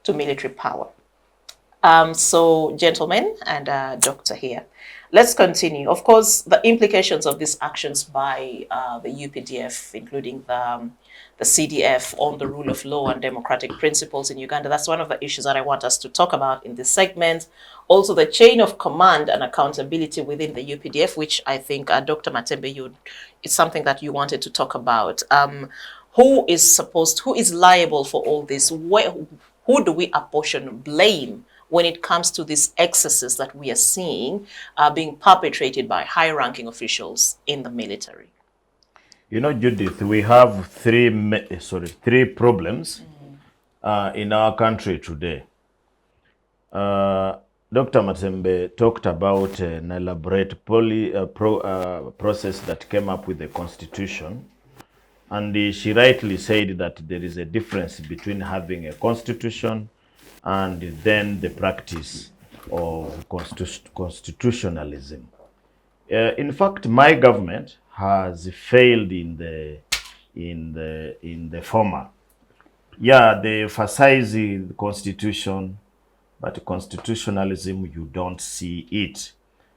Speaker 1: to military power. So, gentlemen and doctor here, let's continue. Of course, the implications of these actions by the UPDF, including the CDF, on the rule of law and democratic principles in Uganda, that's one of the issues that I want us to talk about in this segment. Also, the chain of command and accountability within the UPDF, which I think, Dr. Matembe, it's something that you wanted to talk about. Who is liable for all this? Who do we apportion blame when it comes to these excesses that we are seeing being perpetrated by high-ranking officials in the military?
Speaker 2: You know, Judith, we have three problems in our country today. Dr. Matembe talked about an elaborate process that came up with the Constitution. And she rightly said that there is a difference between having a constitution and then the practice of constitutionalism. In fact, my government has failed in the former. Yeah, they emphasize the constitution, but constitutionalism, you don't see it.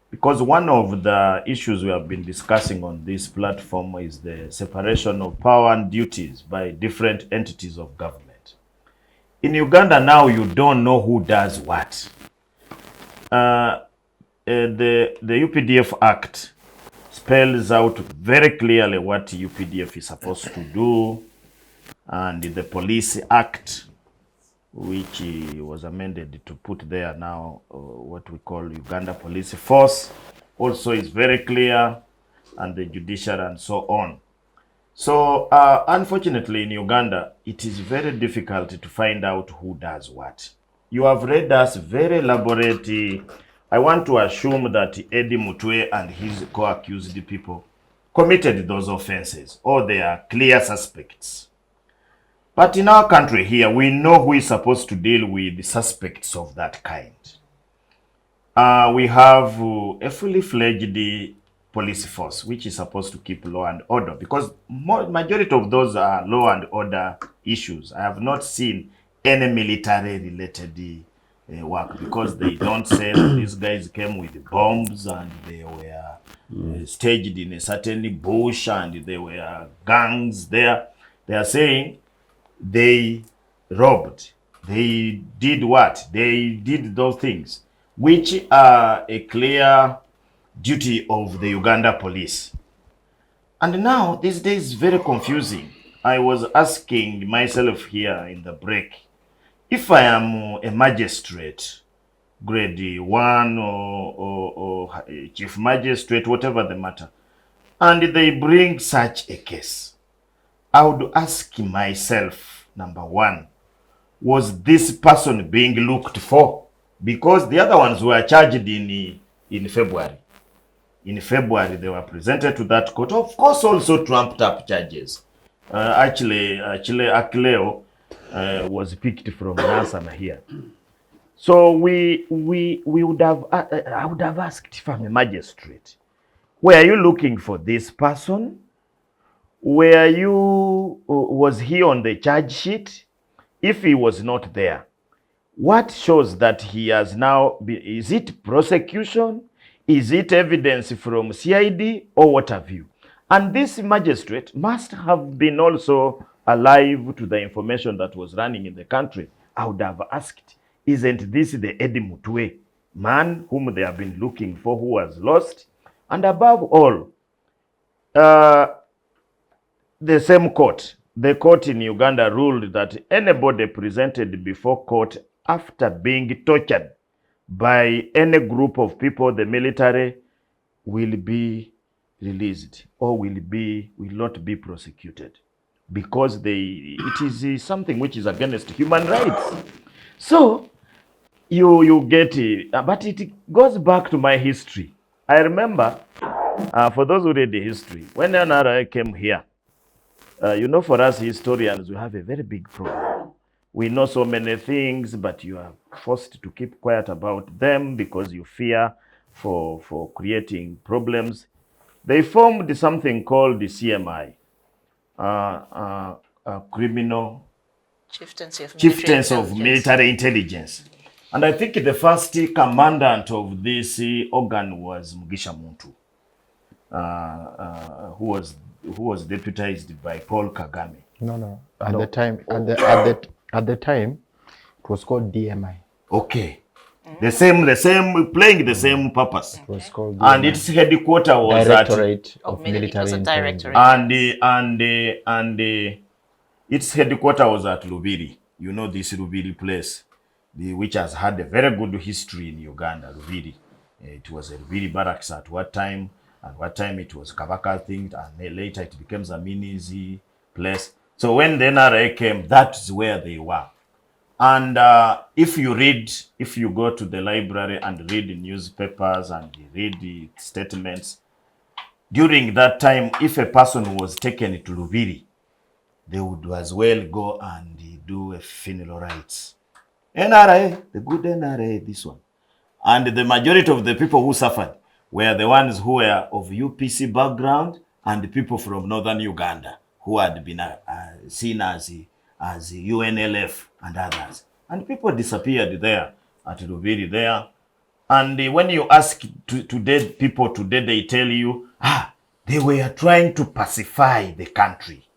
Speaker 2: Because one of the issues we have been discussing on this platform is the separation of power and duties by different entities of government. In Uganda now, you don't know who does what. The UPDF Act spells out very clearly what UPDF is supposed to do, and the Police Act, which was amended to put there now what we call Uganda Police Force, also is very clear, and the judiciary and so on. So unfortunately in Uganda, it is very difficult to find out who does what. You have read us very elaborate. I want to assume that Eddie Mutwe and his co-accused people committed those offenses, or they are clear suspects. But in our country here, we know who is supposed to deal with the suspects of that kind. We have a fully fledged police force, which is supposed to keep law and order, because majority of those are law and order issues. I have not seen any military related work, because they don't say that these guys came with bombs and they were staged in a certain bush and there were gangs there. They are saying they robbed, they did what? They did those things, which are a clear duty of the Uganda police. And now, these days, very confusing. I was asking myself here in the break, if I am a magistrate, grade 1 or chief magistrate, whatever the matter, and they bring such a case, I would ask myself, number one, was this person being looked for? Because the other ones were charged in February. In February, they were presented to that court. Of course, also trumped up charges. Actually, Akileo was picked from Nasana here. So we would have, I would have asked if I'm a magistrate, were you looking for this person? Was he on the charge sheet? If he was not there, what shows that he has now been, is it prosecution? Is it evidence from CID or what have you? And this magistrate must have been also alive to the information that was running in the country, I would have asked, isn't this the Eddie Mutwe man whom they have been looking for, who was lost? And above all, the same court, the court in Uganda ruled that anybody presented before court after being tortured by any group of people, the military, will be released or will not be prosecuted, because it is something which is against human rights. So you get it, but it goes back to my history. I remember, for those who read the history, when NRA came here, for us historians, we have a very big problem. We know so many things, but you are forced to keep quiet about them because you fear for creating problems. They formed something called the CMI, Criminal Chieftains of Military Intelligence. And I think the first commandant of this organ was Mugisha Muntu, who was deputized by Paul Kagame.
Speaker 4: No. At the time, it was called DMI.
Speaker 2: Okay. The same, playing the same purpose.
Speaker 4: It was called DMI.
Speaker 2: And its headquarters was
Speaker 4: Directorate of Military Intelligence.
Speaker 2: And its headquarters was at Lubiri. You know this Lubiri place, which has had a very good history in Uganda, Lubiri. It was a Lubiri barracks at what time. At what time it was Kabaka thing, and later it became a Minizi place. So when the NRA came, that's where they were. And if you go to the library and read the newspapers and read the statements, during that time, if a person was taken to Lubiri, they would as well go and do a funeral rites. NRA, the good NRA, this one. And the majority of the people who suffered were the ones who were of UPC background and the people from northern Uganda who had been seen as UNLF and others. And people disappeared there at Lubiri there. And when you ask people today, they tell you, they were trying to pacify the country.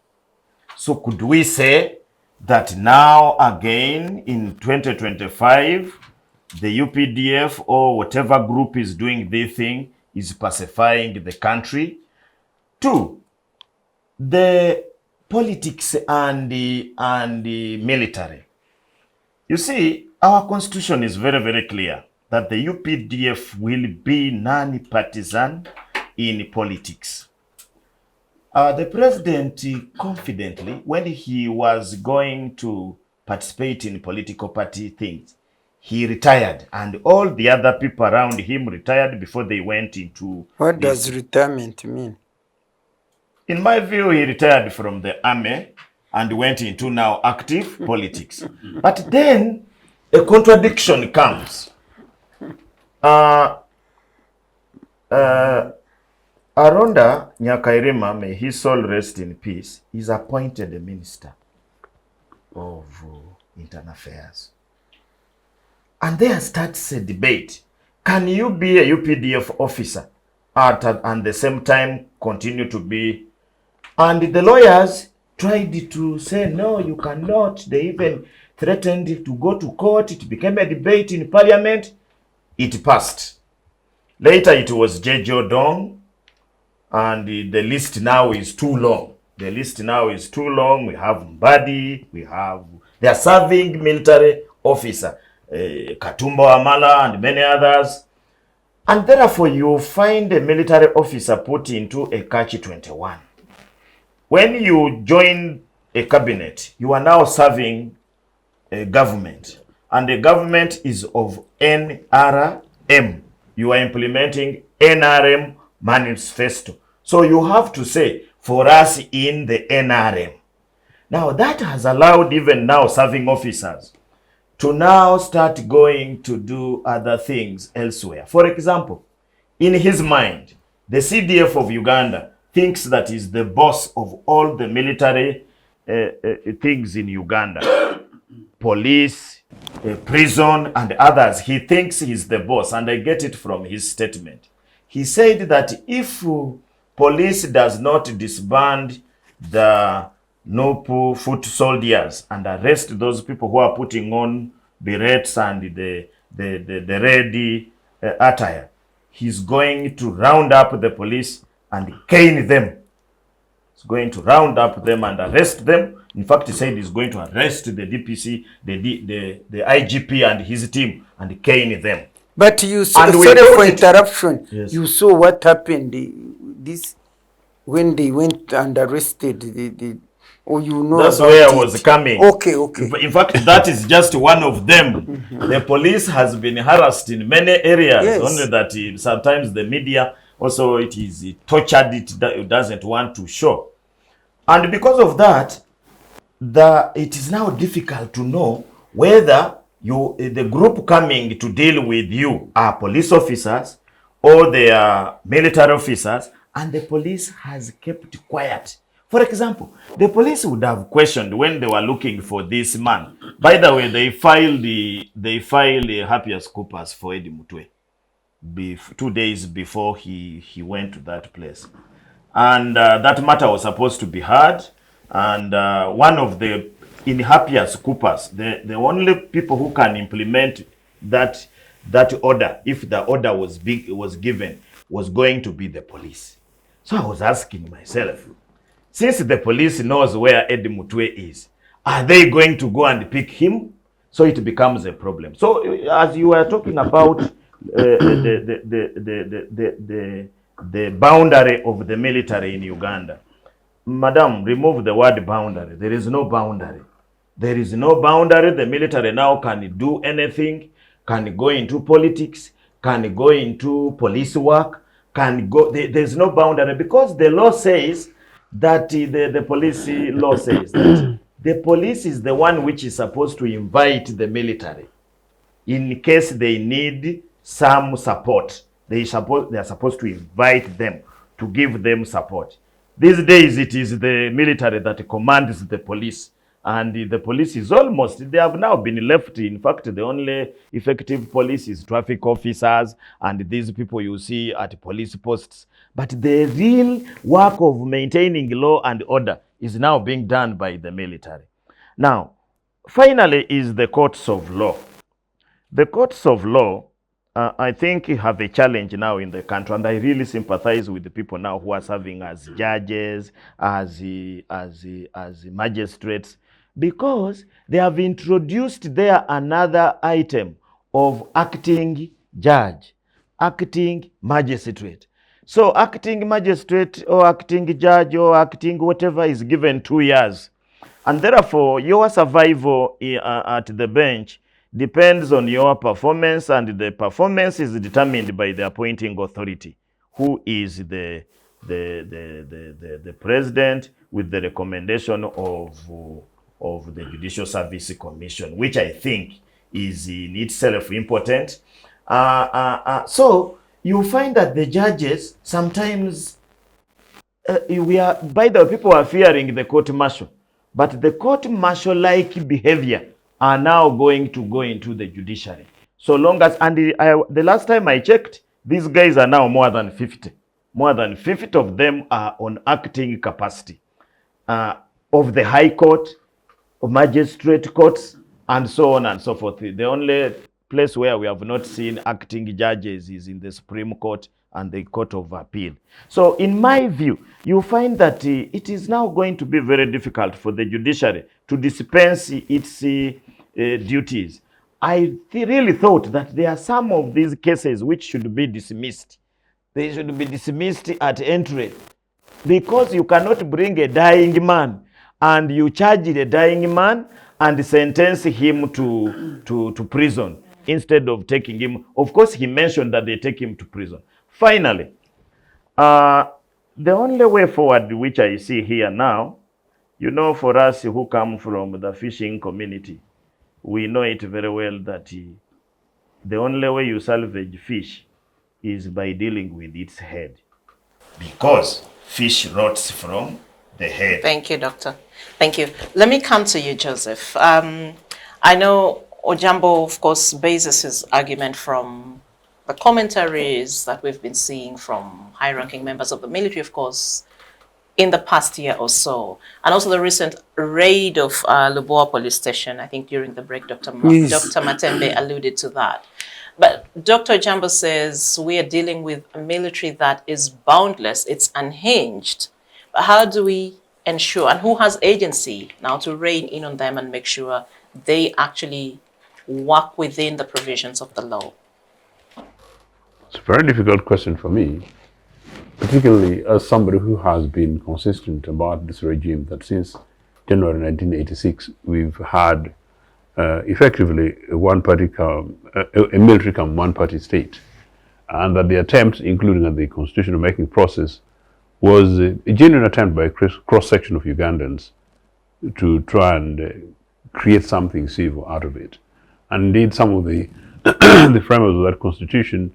Speaker 2: So could we say that now again in 2025, the UPDF or whatever group is doing this thing is pacifying the country? Two, the politics and the military. You see, our constitution is very, very clear that the UPDF will be non-partisan in politics. The president confidently, when he was going to participate in political party things, he retired, and all the other people around him retired before they went into...
Speaker 3: What does retirement mean?
Speaker 2: In my view, he retired from the army and went into now active politics. But then a contradiction comes. Aronda Nyakairima, may his soul rest in peace, is appointed a minister of internal affairs. And there starts a debate. Can you be a UPDF officer and at the same time continue to be? And the lawyers tried to say, no, you cannot. They even threatened to go to court. It became a debate in parliament. It passed. Later it was J.J. Odongo, and the list now is too long. The list now is too long. We have Mbadi, they are serving military officer. Katumbo Amala and many others. And therefore you find a military officer put into a catch-21. When you join a cabinet, you are now serving a government. And the government is of NRM. You are implementing NRM manifesto. So you have to say, for us in the NRM. Now that has allowed even now serving officers to now start going to do other things elsewhere. For example, in his mind, the CDF of Uganda thinks that is the boss of all the military things in Uganda. Police, prison, and others. He thinks he's the boss, and I get it from his statement. He said that if police does not disband the no foot soldiers and arrest those people who are putting on berets and the red attire. He's going to round up the police and cane them. He's going to round up them and arrest them. In fact, he said he's going to arrest the DPC, the IGP and his team and cane them.
Speaker 3: But you saw,
Speaker 2: And we
Speaker 3: sorry
Speaker 2: got
Speaker 3: for
Speaker 2: it.
Speaker 3: interruption.
Speaker 2: Yes.
Speaker 3: You saw what happened this when they went and arrested or you know
Speaker 2: That's
Speaker 3: about
Speaker 2: where I
Speaker 3: it.
Speaker 2: was coming.
Speaker 3: Okay, okay.
Speaker 2: In fact, that is just one of them. The police has been harassed in many areas.
Speaker 3: Yes.
Speaker 2: Only that sometimes the media also it is tortured. It doesn't want to show, and because of that, it is now difficult to know whether the group coming to deal with you are police officers or they are military officers, and the police has kept quiet. For example, the police would have questioned when they were looking for this man. By the way, they filed a habeas corpus for Eddie Mutwe 2 days before he went to that place, and that matter was supposed to be heard. And one of the in habeas corpus, the only people who can implement that order, if the order was given, was going to be the police. So I was asking myself, since the police knows where Eddie Mutwe is, are they going to go and pick him? So it becomes a problem. So as you were talking about the boundary of the military in Uganda, Madam, remove the word boundary. There is no boundary. There is no boundary. The military now can do anything, can go into politics, can go into police work, can go. There's no boundary because the law says that the police law says that the police is the one which is supposed to invite the military in case they need some support. They are supposed to invite them to give them support. These days, it is the military that commands the police, and the police is they have now been left. In fact, the only effective police is traffic officers and these people you see at police posts. But the real work of maintaining law and order is now being done by the military. Now, finally, is the courts of law. The courts of law, I think, have a challenge now in the country, and I really sympathize with the people now who are serving as judges, as magistrates, because they have introduced there another item of acting judge, acting magistrate. So acting magistrate or acting judge or acting whatever is given 2 years, and therefore your survival at the bench depends on your performance, and the performance is determined by the appointing authority, who is the president, with the recommendation of the Judicial Service Commission, which I think is in itself important. So you find that the judges sometimes people are fearing the court martial, but the court martial like behavior are now going to go into the judiciary. So long as, and the last time I checked, these guys are now more than 50. More than 50 of them are on acting capacity of the High Court, of magistrate courts, and so on and so forth. The only place where we have not seen acting judges is in the Supreme Court and the Court of Appeal. So in my view, you find that it is now going to be very difficult for the judiciary to dispense its duties. I really thought that there are some of these cases which should be dismissed. They should be dismissed at entry, because you cannot bring a dying man and you charge the dying man and sentence him to prison instead of taking him. Of course, he mentioned that they take him to prison. Finally, the only way forward which I see here now, you know, for us who come from the fishing community, we know it very well that the only way you salvage fish is by dealing with its head, because fish rots from the head.
Speaker 1: Thank you, Doctor. Thank you. Let me come to you, Joseph. I know Ojambo, of course, bases his argument from the commentaries that we've been seeing from high-ranking members of the military, of course, in the past year or so, and also the recent raid of Luboa police station. I think during the break, Dr. Dr. Matembe alluded to that. But Dr. Ojambo says we are dealing with a military that is boundless, it's unhinged. But how do we ensure, and who has agency now to rein in on them and make sure they actually work within the provisions of the law?
Speaker 5: It's a very difficult question for me, particularly as somebody who has been consistent about this regime, that since January 1986, we've had effectively a military come one-party state, and that the attempt, including at the constitutional making process, was a genuine attempt by a cross-section of Ugandans to try and create something civil out of it. And indeed, some of the the framers of that constitution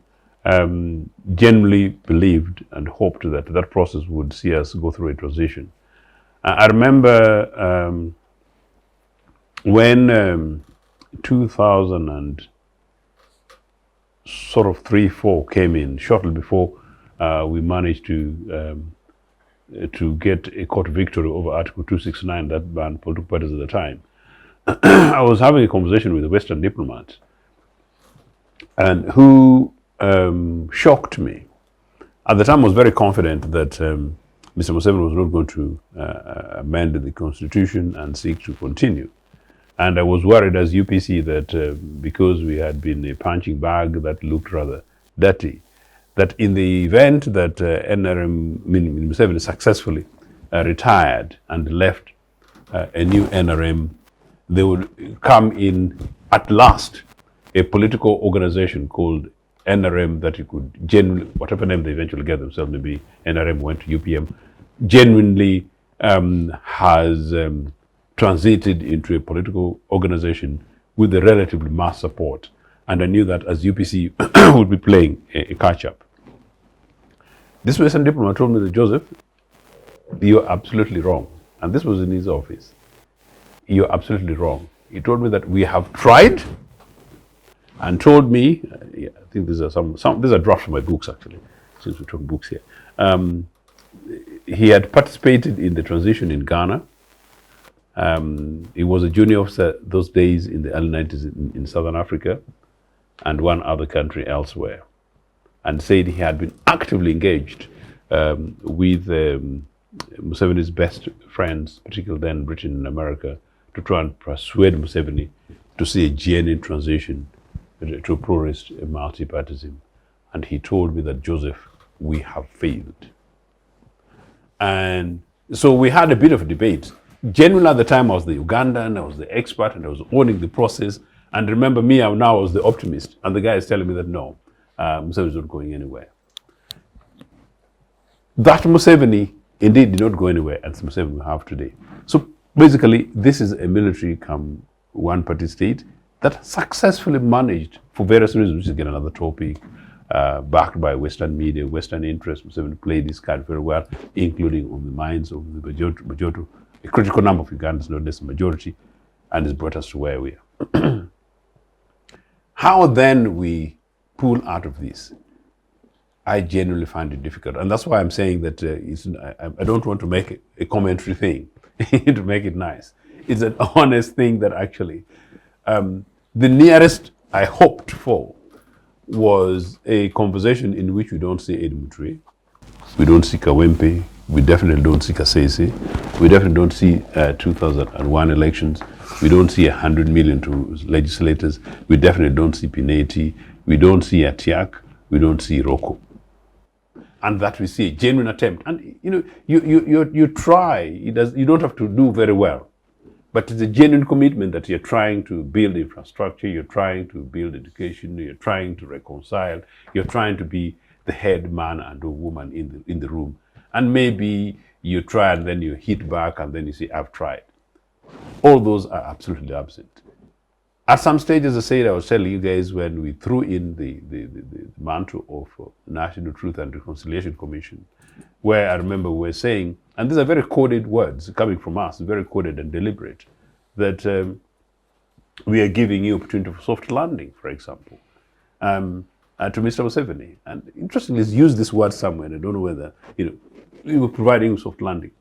Speaker 5: genuinely believed and hoped that that process would see us go through a transition. I remember when 2003-4 came in, shortly before we managed to get a court victory over Article 269 that banned political parties at the time. I was having a conversation with a Western diplomat, and who shocked me. At the time, I was very confident that Mr. Museveni was not going to amend the constitution and seek to continue. And I was worried as UPC that because we had been a punching bag that looked rather dirty, that in the event that Museveni successfully retired and left a new NRM, they would come in at last a political organization called NRM that you could genuinely, whatever name they eventually get themselves, maybe NRM went to UPM, genuinely has transited into a political organization with a relatively mass support. And I knew that as UPC would be playing a catch-up. This Western diplomat told me that, Joseph, you're absolutely wrong. And this was in his office. You're absolutely wrong. He told me that we have tried, and told me, I think these are these are drafts from my books actually, since we're talking books here. He had participated in the transition in Ghana. He was a junior officer those days in the early 90s in Southern Africa and one other country elsewhere, and said he had been actively engaged with Museveni's best friends, particularly then Britain and America, to try and persuade Museveni to see a genuine transition to pluralist multipartyism. And he told me that, Joseph, we have failed. And so we had a bit of a debate. Genuinely at the time I was the Ugandan, I was the expert, and I was owning the process. And remember me, now I was the optimist. And the guy is telling me that no, Museveni is not going anywhere. That Museveni indeed did not go anywhere, and Museveni we have today. So basically, this is a military come one-party state that successfully managed, for various reasons, which is again another topic, backed by Western media, Western interests. Museveni played this card very well, including on the minds of the majority, a critical number of Ugandans, not less than majority, and it's brought us to where we are. How then we pull out of this? I genuinely find it difficult. And that's why I'm saying that I don't want to make a commentary thing, to make it nice. It's an honest thing that actually, the nearest I hoped for was a conversation in which we don't see Ed Mutwe, we don't see Kawempe, we definitely don't see Kasese, we definitely don't see 2001 elections, we don't see 100 million to legislators, we definitely don't see Pineti, we don't see Atiak, we don't see Roko. And that we see a genuine attempt. And you know, you try, you don't have to do very well. But it's a genuine commitment that you're trying to build infrastructure, you're trying to build education, you're trying to reconcile, you're trying to be the head man and or woman in the room. And maybe you try and then you hit back and then you say, I've tried. All those are absolutely absent. At some stages, I said, I was telling you guys when we threw in the mantle of National Truth and Reconciliation Commission, where I remember we were saying, and these are very coded words coming from us, very coded and deliberate, that we are giving you opportunity for soft landing, for example, to Mr. Museveni. And interestingly, he's used this word somewhere, and I don't know whether, we were providing soft landing.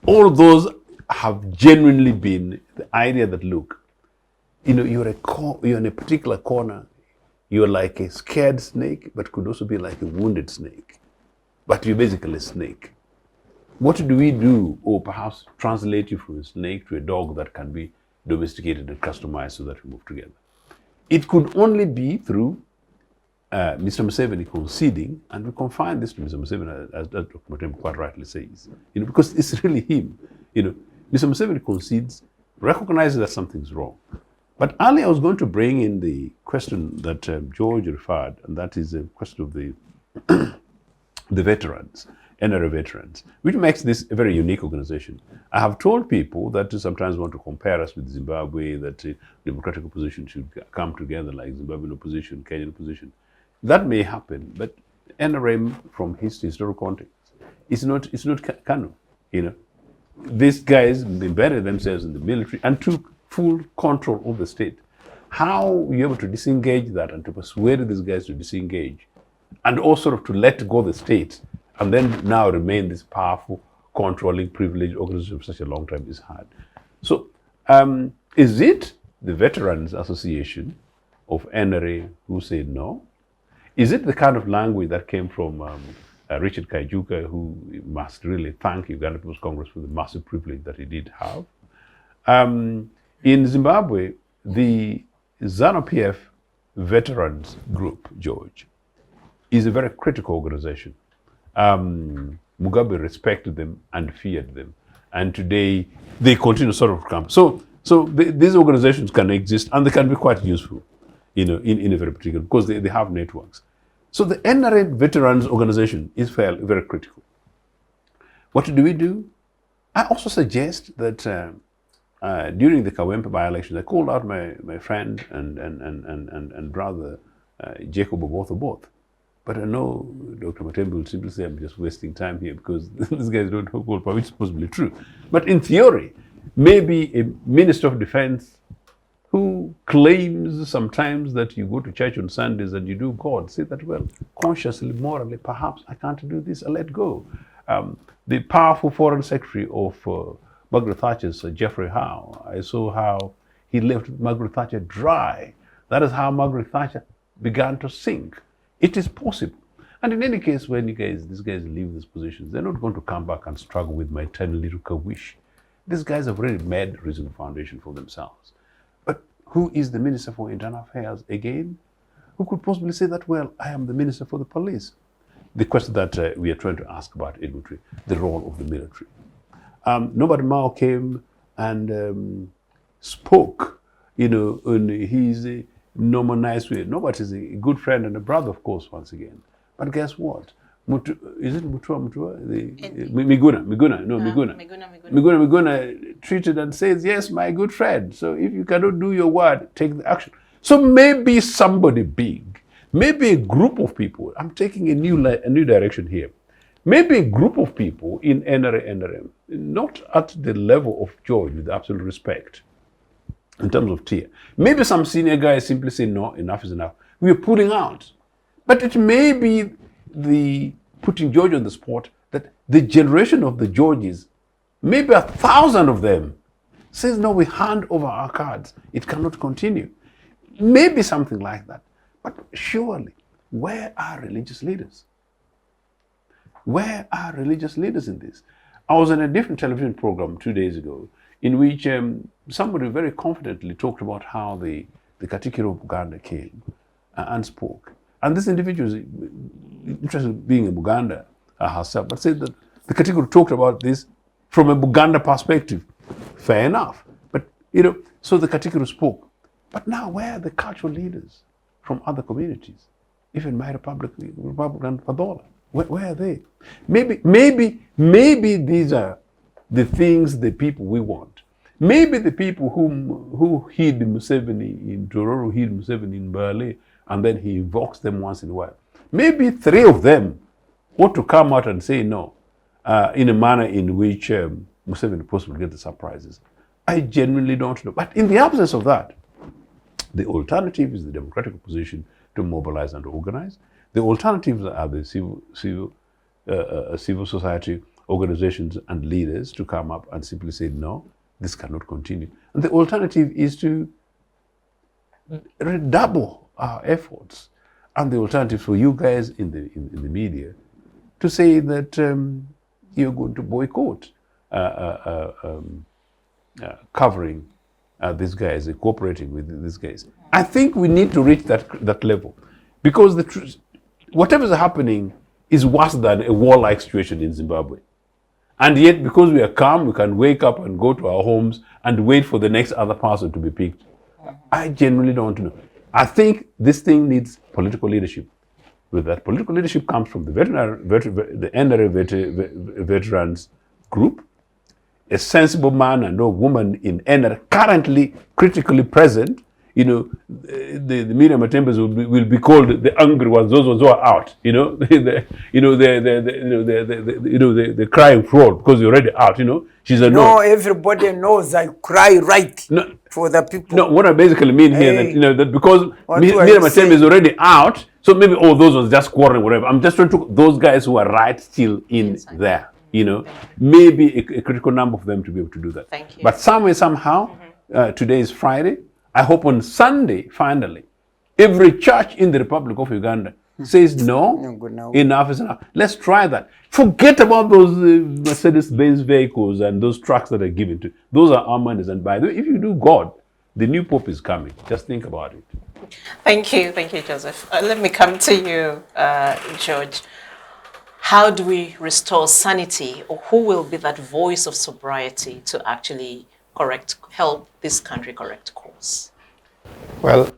Speaker 5: All those have genuinely been the idea that, look, you're in a particular corner, you're like a scared snake, but could also be like a wounded snake. But you're basically a snake. What do we do? Or perhaps translate you from a snake to a dog that can be domesticated and customized so that we move together. It could only be through Mr. Museveni conceding, and we confine this to Mr. Museveni, as Dr. Matembe quite rightly says, because it's really him. Mr. Museveni concedes, recognizes that something's wrong. But earlier I was going to bring in the question that George referred, and that is the question of the the veterans, NRA veterans, which makes this a very unique organization. I have told people that sometimes want to compare us with Zimbabwe, that democratic opposition should come together like Zimbabwean opposition, Kenyan opposition. That may happen, but NRM from his historical context, it's not Kanu. These guys embedded themselves in the military and took full control of the state. How were you able to disengage that and to persuade these guys to disengage and also to let go the state and then now remain this powerful, controlling, privileged organization for such a long time is hard. So is it the Veterans Association of NRA who said no? Is it the kind of language that came from Richard Kaijuka, who must really thank Uganda People's Congress for the massive privilege that he did have? In Zimbabwe, the ZANU-PF Veterans Group, George, is a very critical organization. Mugabe respected them and feared them. And today, they continue sort of to come. So these organizations can exist and they can be quite useful, in a very particular, because they have networks. So the NRA Veterans Organization is very critical. What do we do? I also suggest that during the Kawempe by-election, I called out my friend and brother, Jacob both. But I know Dr. Matembe will simply say I'm just wasting time here because these guys don't hold power, which is possibly true. But in theory, maybe a Minister of Defense who claims sometimes that you go to church on Sundays and you do God, say that, well, consciously, morally, perhaps I can't do this, I let go. The powerful Foreign Secretary of Margaret Thatcher's, Geoffrey Howe, I saw how he left Margaret Thatcher dry. That is how Margaret Thatcher began to sink. It is possible. And in any case, when these guys leave these positions, they're not going to come back and struggle with my tiny little wish. These guys have already made a reasonable foundation for themselves. But who is the Minister for Internal Affairs again? Who could possibly say that, well, I am the Minister for the Police? The question that we are trying to ask about in Mutwe, the role of the military. Nobody Mao came and spoke, in his normal, nice way. Nobody is a good friend and a brother, of course, once again. But guess what? Is it Mutwe? Miguna treated and says, yes, my good friend. So if you cannot do your word, take the action. So maybe somebody big, maybe a group of people, I'm taking a new direction here. Maybe a group of people in NRM, not at the level of George, with absolute respect, in terms of tier. Maybe some senior guys simply say, no, enough is enough. We're pulling out. But it may be the putting George on the spot that the generation of the Georges, maybe 1,000 of them, says, no, we hand over our cards. It cannot continue. Maybe something like that. But surely, where are religious leaders? Where are religious leaders in this? I was on a different television program 2 days ago in which somebody very confidently talked about how the Katikkiro of Buganda came and spoke. And this individual is interested in being a Buganda herself, but said that the Katikkiro talked about this from a Buganda perspective. Fair enough. But, so the Katikkiro spoke. But now where are the cultural leaders from other communities? Even my Republican Padola. Where are they? Maybe these are the things, the people we want. Maybe the people who hid Museveni in Tororo, hid Museveni in Bale, and then he invokes them once in a while. Maybe 3 of them ought to come out and say no, in a manner in which Museveni possibly get the surprises. I genuinely don't know. But in the absence of that, the alternative is the democratic opposition to mobilize and organize. The alternatives are the civil civil society organizations and leaders to come up and simply say, no, this cannot continue. And the alternative is to redouble our efforts. And the alternative for you guys in the media to say that you're going to boycott covering these guys, cooperating with these guys. I think we need to reach that level, because whatever is happening is worse than a warlike situation in Zimbabwe. And yet, because we are calm, we can wake up and go to our homes and wait for the next other person to be picked. I genuinely don't want to know. I think this thing needs political leadership. With that political leadership comes from the NRA veterans group, a sensible man and a woman in NRA currently critically present. You know, the Miria Matembes will be called the angry ones, those ones who are out. You know, the crying fraud because you're already out. You know, she's a
Speaker 3: no. Everybody knows I cry right for the people.
Speaker 5: No, what I basically mean here that that because Miria Matembe is already out, so maybe all those ones just quarreling whatever. I'm just trying to those guys who are right still in there. You know, maybe a critical number of them to be able to do that.
Speaker 1: Thank you.
Speaker 5: But someway somehow, today is Friday. I hope on Sunday, finally, every church in the Republic of Uganda says no, enough is enough. Let's try that. Forget about those Mercedes-Benz vehicles and those trucks that are given to. Those are our monies. And by the way, if you do God, the new Pope is coming. Just think about it.
Speaker 1: Thank you, Joseph. Let me come to you, George. How do we restore sanity, or who will be that voice of sobriety to actually help this country correct course?
Speaker 4: Well,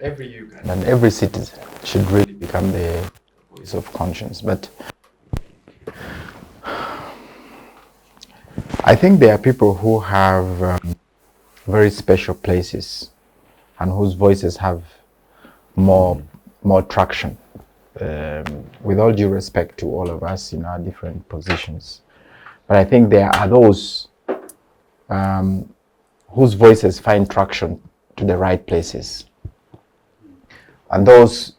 Speaker 4: every Ugandan and every citizen should really become the voice of conscience. But I think there are people who have very special places and whose voices have more traction. With all due respect to all of us in our different positions. But I think there are those whose voices find traction to the right places. And those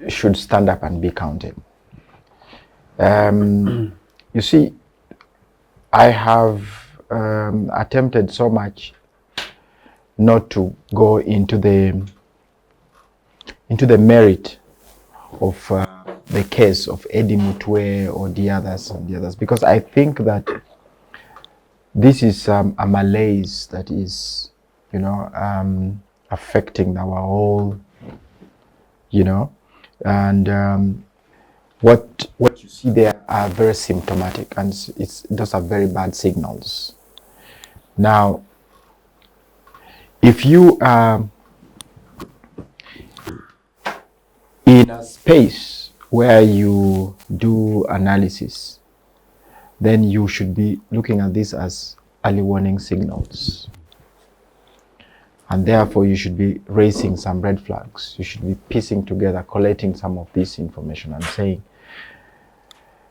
Speaker 4: should stand up and be counted. You see, I have attempted so much not to go into the merit of the case of Eddie Mutwe or the others, because I think that this is a malaise that is, affecting our whole, and what you see there are very symptomatic, and those are very bad signals. Now, if you are in a space where you do analysis, then you should be looking at this as early warning signals. And therefore, you should be raising some red flags. You should be piecing together, collating some of this information and saying,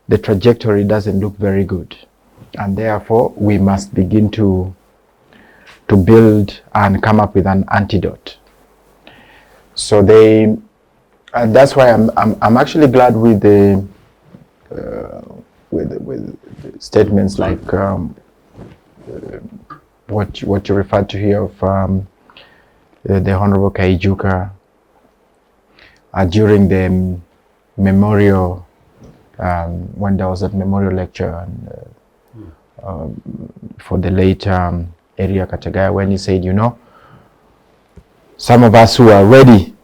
Speaker 4: the trajectory doesn't look very good. And therefore, we must begin to build and come up with an antidote. So that's why I'm actually glad with the statements like what you referred to here of the Honourable Kaijuka during the memorial, when there was a memorial lecture for the late Eria Katagaya, when he said, some of us who are ready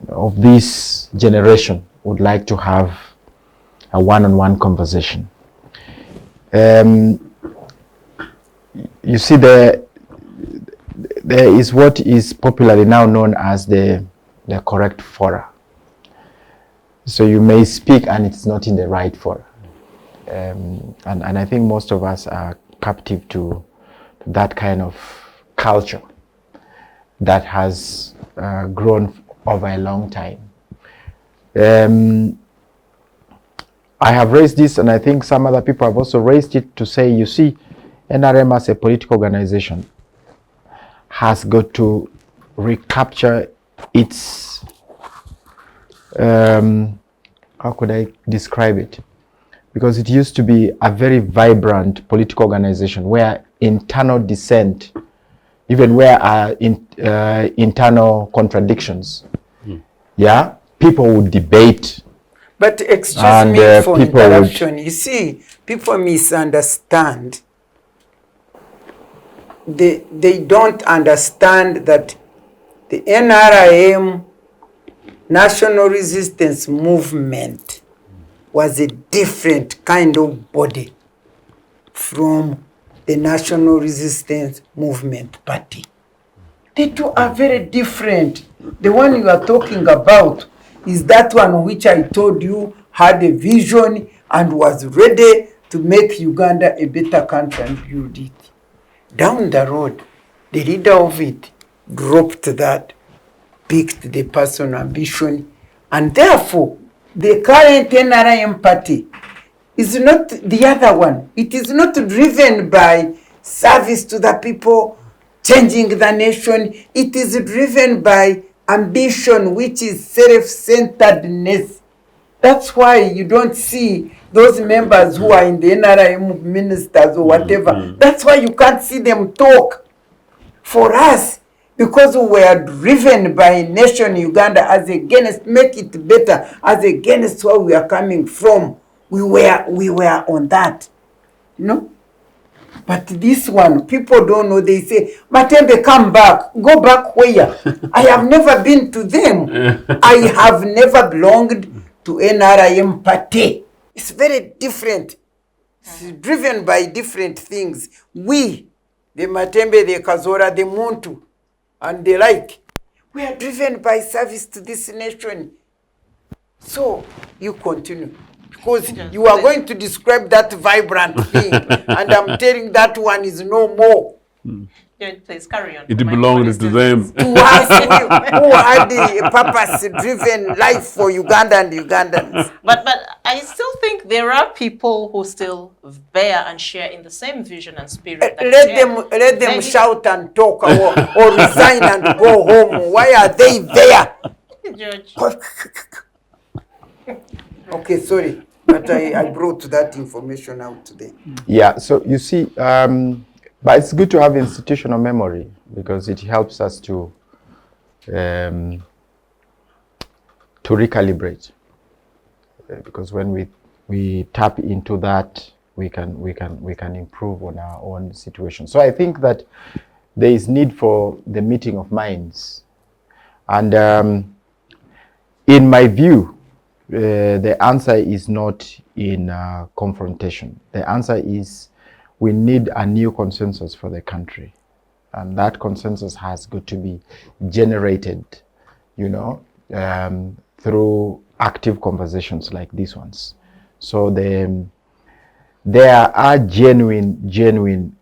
Speaker 4: of this generation would like to have a one-on-one conversation. You see, there is what is popularly now known as the correct fora. So you may speak and it's not in the right fora. And I think most of us are captive to that kind of culture that has grown over a long time. I have raised this, and I think some other people have also raised it, to say, you see, NRM as a political organization has got to recapture its how could I describe it? Because it used to be a very vibrant political organization where internal dissent, even where internal contradictions, yeah, people would debate.
Speaker 3: But excuse
Speaker 4: And,
Speaker 3: me for
Speaker 4: people
Speaker 3: interruption. You see, people misunderstand. They don't understand that the NRIM, National Resistance Movement, was a different kind of body from the National Resistance Movement Party. The two are very different. The one you are talking about is that one which I told you had a vision and was ready to make Uganda a better country and build it. Down the road, the leader of it dropped that, picked the personal ambition, and therefore the current NRM party is not the other one. It is not driven by service to the people, changing the nation. It is driven by ambition, which is self-centeredness. That's why you don't see those members who are in the NRM ministers or whatever. That's why you can't see them talk. For us, because we were driven by nation Uganda as against, make it better, as against where we are coming from, we were on that, you know. But this one, people don't know. They say, Matembe, come back. Go back where? I have never been to them. I have never belonged to NRIM party. It's very different. It's driven by different things. We, the Matembe, the Kazora, the Muntu, and the like, we are driven by service to this nation. So, you continue. Because you are going to describe that vibrant thing, and I'm telling that one is no more.
Speaker 1: Please carry on.
Speaker 5: It belonged to them.
Speaker 3: To us, who had the purpose-driven life for Uganda and Ugandans.
Speaker 1: But I still think there are people who still bear and share in the same vision and spirit. That
Speaker 3: Let them shout and talk, or resign and go home. Why are they there?
Speaker 1: George.
Speaker 3: Okay, sorry, but I brought that information out today.
Speaker 4: Yeah, so you see, but it's good to have institutional memory because it helps us to recalibrate. Because when we tap into that, we can improve on our own situation. So I think that there is need for the meeting of minds, and in my view, the answer is not in confrontation. The answer is we need a new consensus for the country. And that consensus has got to be generated, you know, through active conversations like these ones. So there are genuine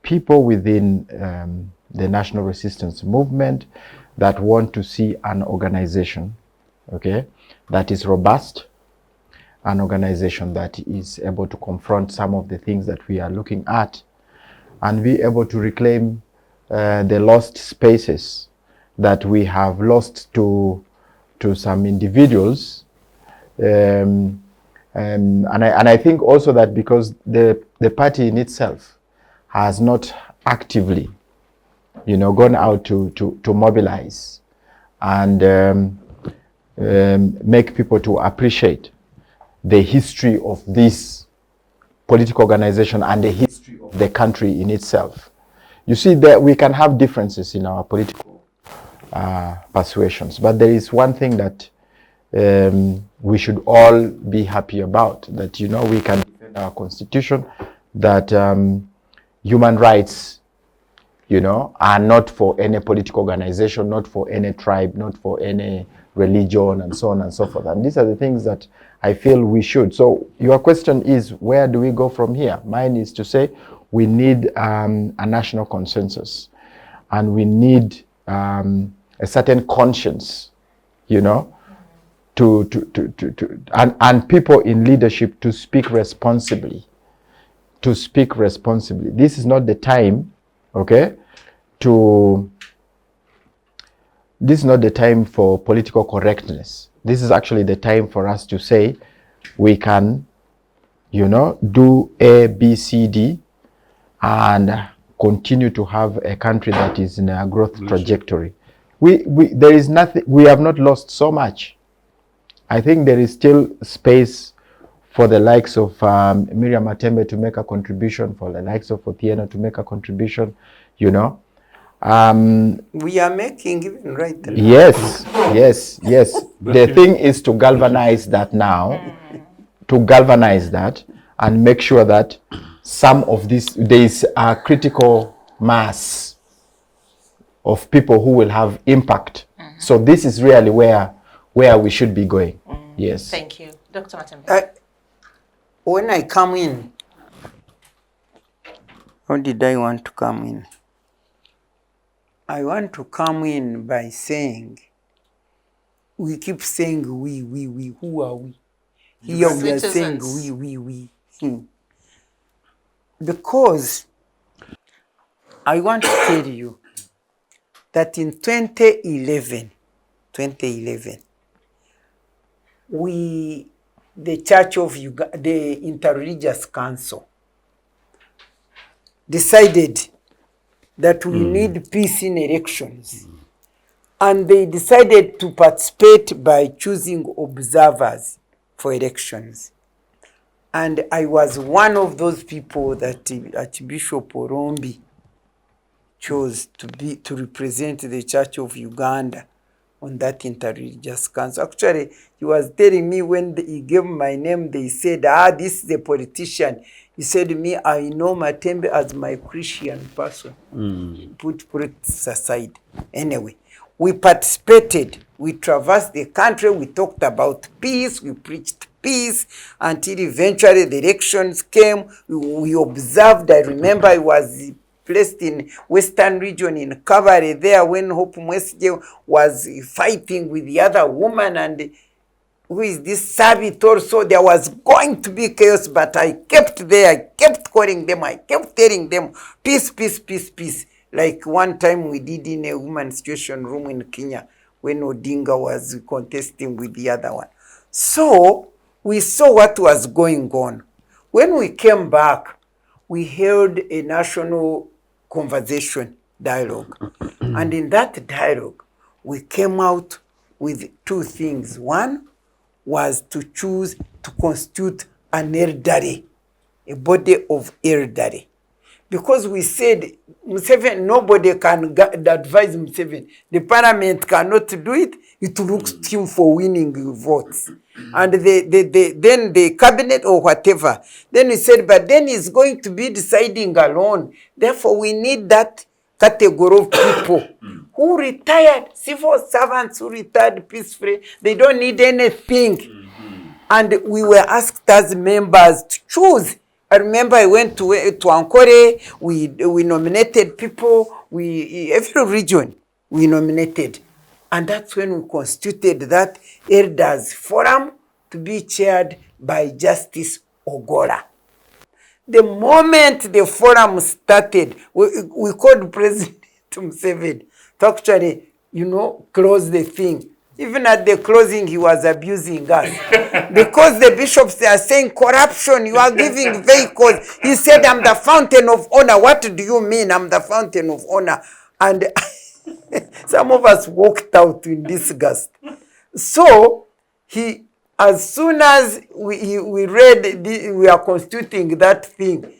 Speaker 4: people within the National Resistance Movement that want to see an organization, okay, that is robust, an organization that is able to confront some of the things that we are looking at and be able to reclaim the lost spaces that we have lost to some individuals. And I think also that because the party in itself has not actively, you know, gone out to mobilize and make people to appreciate the history of this political organization and the history of the country in itself. You see that we can have differences in our political persuasions, but there is one thing that we should all be happy about, that, you know, we can defend our constitution, that human rights, you know, are not for any political organization, not for any tribe, not for any religion, and so on and so forth. And these are the things that I feel we should. So your question is, where do we go from here? Mine is to say we need a national consensus, and we need a certain conscience, you know, and people in leadership to speak responsibly. This is not the time, okay, this is not the time for political correctness. this is actually the time for us to say we can, you know, do A, B, C, D, and continue to have a country that is in a growth trajectory. There is nothing, we have not lost so much. I think there is still space for the likes of Miria Matembe to make a contribution, for the likes of Ochieno to make a contribution, you know.
Speaker 3: We are making even right now.
Speaker 4: Yes. The thing is to galvanize that now, to galvanize that and make sure that some of this, there is a critical mass of people who will have impact. So this is really where we should be going. Yes.
Speaker 1: Thank you. Dr. Matembe.
Speaker 3: When I come in, how did I want to come in? I want to come in by saying, we keep saying we, who are we? Here we are saying we. Because I want to tell you that in 2011, the Church of Uganda, the Interreligious Council, decided that we need peace in elections. And they decided to participate by choosing observers for elections. And I was one of those people that Archbishop Orombi chose to represent the Church of Uganda on that Interreligious Council. Actually, he was telling me when he gave my name, they said, this is a politician. He said to me, I know Matembe as my Christian person. Put politics aside. Anyway, we participated. We traversed the country. We talked about peace. We preached peace until eventually the elections came. We observed. I remember I was placed in Western region in Kabare there when Hope Mwesige was fighting with the other woman, and who is this Sabit also. There was going to be chaos, but I kept there. I kept calling them. I kept telling them, peace, peace, peace, peace. Like one time we did in a women's situation room in Kenya when Odongo was contesting with the other one. So we saw what was going on. When we came back, we held a national conversation dialogue. And in that dialogue, we came out with two things. One was to choose to constitute an elderly, a body of elderly. Because we said, Museveni, nobody can advise Museveni. The parliament cannot do it. It looks to him for winning votes. And then the cabinet or whatever. Then we said, but then he's going to be deciding alone. Therefore, we need that category of people who retired, civil servants who retired peacefully. They don't need anything. And we were asked as members to choose. I remember I went to Ankore, we nominated people, every region we nominated. And that's when we constituted that Elders Forum to be chaired by Justice Ogora. The moment the forum started, we called President Museveni to actually, close the thing. Even at the closing, he was abusing us. Because the bishops are saying corruption, you are giving vehicles. He said, I'm the fountain of honor. What do you mean I'm the fountain of honor? And some of us walked out in disgust. So, as soon as we read, we are constituting that thing,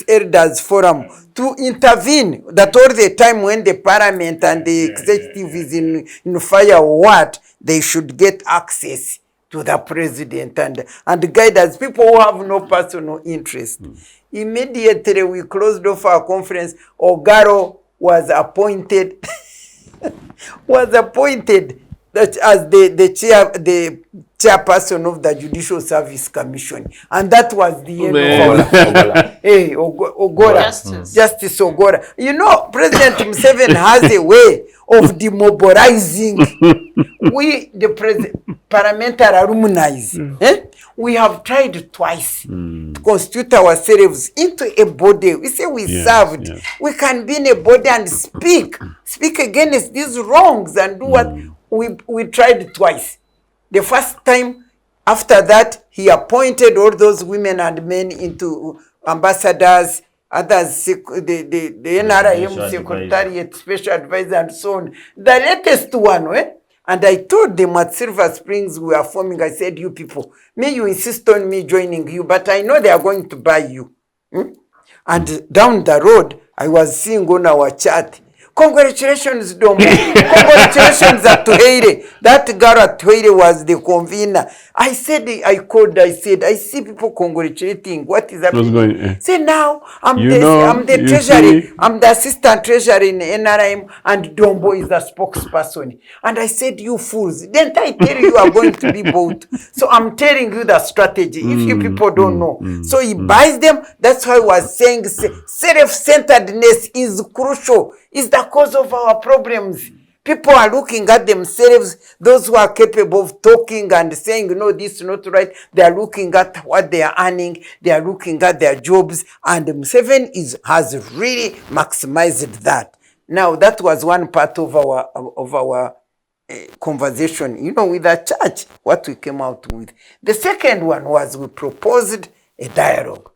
Speaker 3: Elders Forum, to intervene, that all the time when the parliament and the executive is in fire or what, they should get access to the president and guide us, people who have no personal interest. Immediately we closed off our conference. Ogaro was appointed that as the chairperson of the Judicial Service Commission, and that was the end of Ogora. Justice Ogora. President Museveni has a way of demobilizing. We, the parliamentary alumni, we have tried twice to constitute ourselves into a body. We say we served. Yes. We can be in a body and speak against these wrongs and do what we tried twice. The first time, after that, he appointed all those women and men into ambassadors, others, the NRM
Speaker 2: Special
Speaker 3: Secretariat, Special Advisor, and so on. The latest one, and I told them at Silver Springs we are forming, I said, you people, you insist on me joining you, but I know they are going to buy you. And down the road, I was seeing on our chat, congratulations, Domo. Congratulations at Tuheire. That girl at Tuheire was the convener. I said, I called, I said, I see people congratulating. What is happening?
Speaker 5: What's going on?
Speaker 3: Say now, I'm
Speaker 5: You
Speaker 3: the,
Speaker 5: know,
Speaker 3: I'm the
Speaker 5: you
Speaker 3: treasury,
Speaker 5: see?
Speaker 3: I'm the assistant treasurer in NRM, and Dombo is the spokesperson. And I said, you fools, didn't I tell you are going to be bought? So I'm telling you the strategy, if you people don't know. So he buys them. That's why I was saying self-centeredness is crucial, is the cause of our problems. People are looking at themselves, those who are capable of talking and saying, no, this is not right. They are looking at what they are earning. They are looking at their jobs. And Museveni has really maximized that. Now, that was one part of our conversation, with the church, what we came out with. The second one was we proposed a dialogue,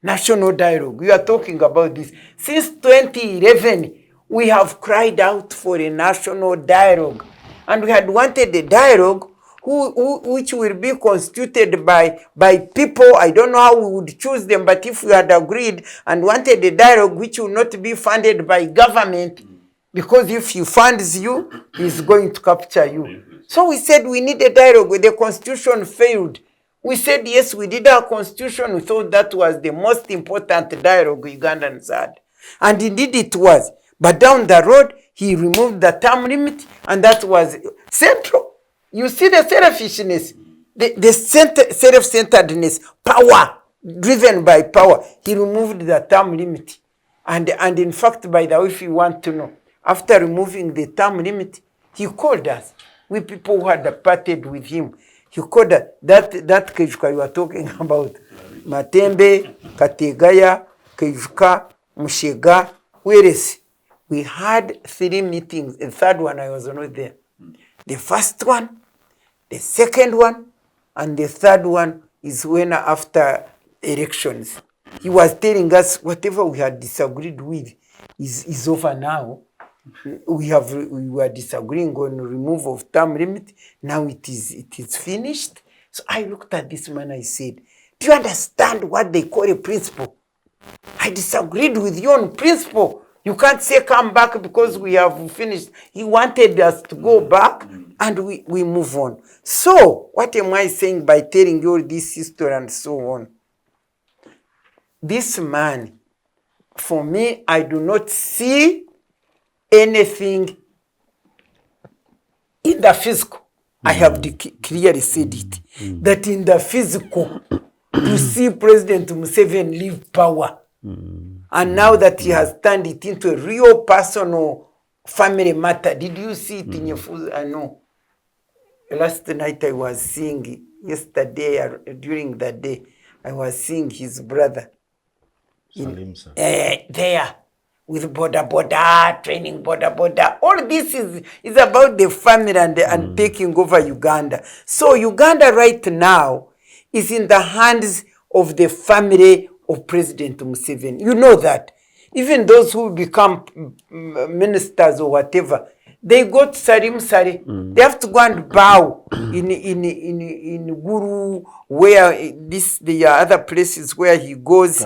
Speaker 3: national dialogue. We are talking about this. Since 2011, we have cried out for a national dialogue. And we had wanted a dialogue which will be constituted by people. I don't know how we would choose them, but if we had agreed and wanted a dialogue which will not be funded by government, because if he funds you, he's going to capture you. So we said we need a dialogue. The constitution failed. We said, yes, we did our constitution. We thought that was the most important dialogue Ugandans had. And indeed it was. But down the road, he removed the term limit, and that was central. You see the selfishness, the self-centeredness, power, driven by power. He removed the term limit. And in fact, by the way, if you want to know, after removing the term limit, he called us. We people who had parted with him. He called us, that Kejuka you are talking about. Matembe, Kategaya, Kejuka, Mushega, where is? We had 3 meetings. The third one, I was not there. The first one, the second one, and the third one is when after elections. He was telling us whatever we had disagreed with is over now. We were disagreeing on removal of term limit. Now it is finished. So I looked at this man, I said, do you understand what they call a principle? I disagreed with you on principle. You can't say come back because we have finished. He wanted us to go back and we move on. So what am I saying by telling you all this history and so on? This man, for me, I do not see anything in the physical. I have clearly said it. That in the physical, to see President Museveni leave power. And now that he has turned it into a real personal family matter. Did you see it in your food? I know. Last night I was seeing, yesterday, during the day, I was seeing his brother.
Speaker 2: Salim, sir.
Speaker 3: There. With border, training border. All this is about the family and taking over Uganda. So Uganda right now is in the hands of the family of President Museveni. You know that. Even those who become ministers or whatever, they go to Sarim Sari. They have to go and bow in Guru, where the other places where he goes,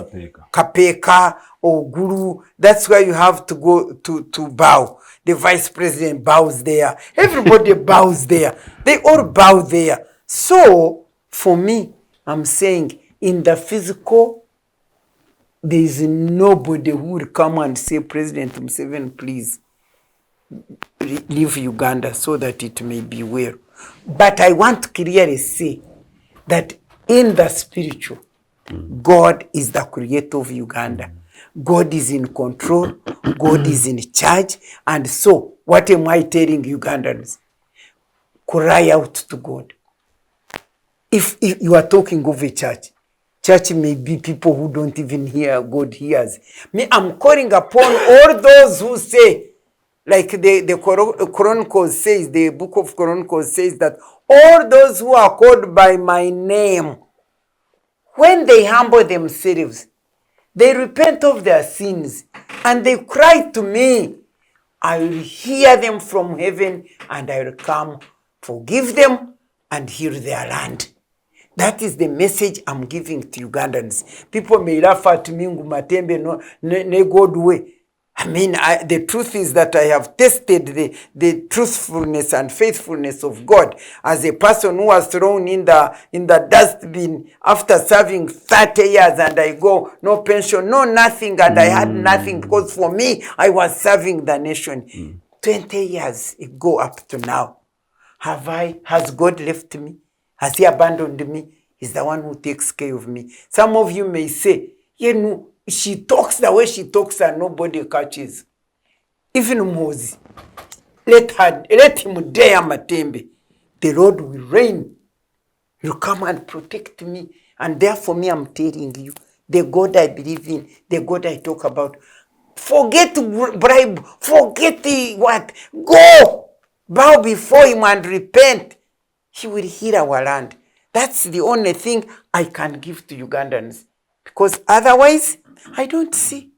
Speaker 3: Kapeka or Guru. That's where you have to go to bow. The vice president bows there. Everybody bows there. They all bow there. So, for me, I'm saying in the physical, there is nobody who will come and say, President Museveni, please leave Uganda so that it may be well. But I want to clearly say that in the spiritual, God is the creator of Uganda. God is in control. God is in charge. And so, what am I telling Ugandans? Cry out to God. If you are talking of a church may be people who don't even hear God hears. Me, I'm calling upon all those who say, like the Chronicles says, the book of Chronicles says that all those who are called by my name, when they humble themselves, they repent of their sins, and they cry to me, I will hear them from heaven, and I will come, forgive them, and heal their land. That is the message I'm giving to Ugandans. People may laugh at me, Matembe, no, ne God way. I mean, the truth is that I have tested the truthfulness and faithfulness of God as a person who was thrown in the dustbin after serving 30 years, and I go, no pension, no nothing, and I had nothing, because for me, I was serving the nation. 20 years ago up to now. Has God left me? Has he abandoned me? He's the one who takes care of me. Some of you may say, you know, she talks the way she talks and nobody catches. Even Moses, let him dare Matembe. The Lord will reign. He'll come and protect me. And therefore me, I'm telling you, the God I believe in, the God I talk about, forget bribe, forget what? Go! Bow before him and repent. He will heal our land. That's the only thing I can give to Ugandans. Because otherwise, I don't see.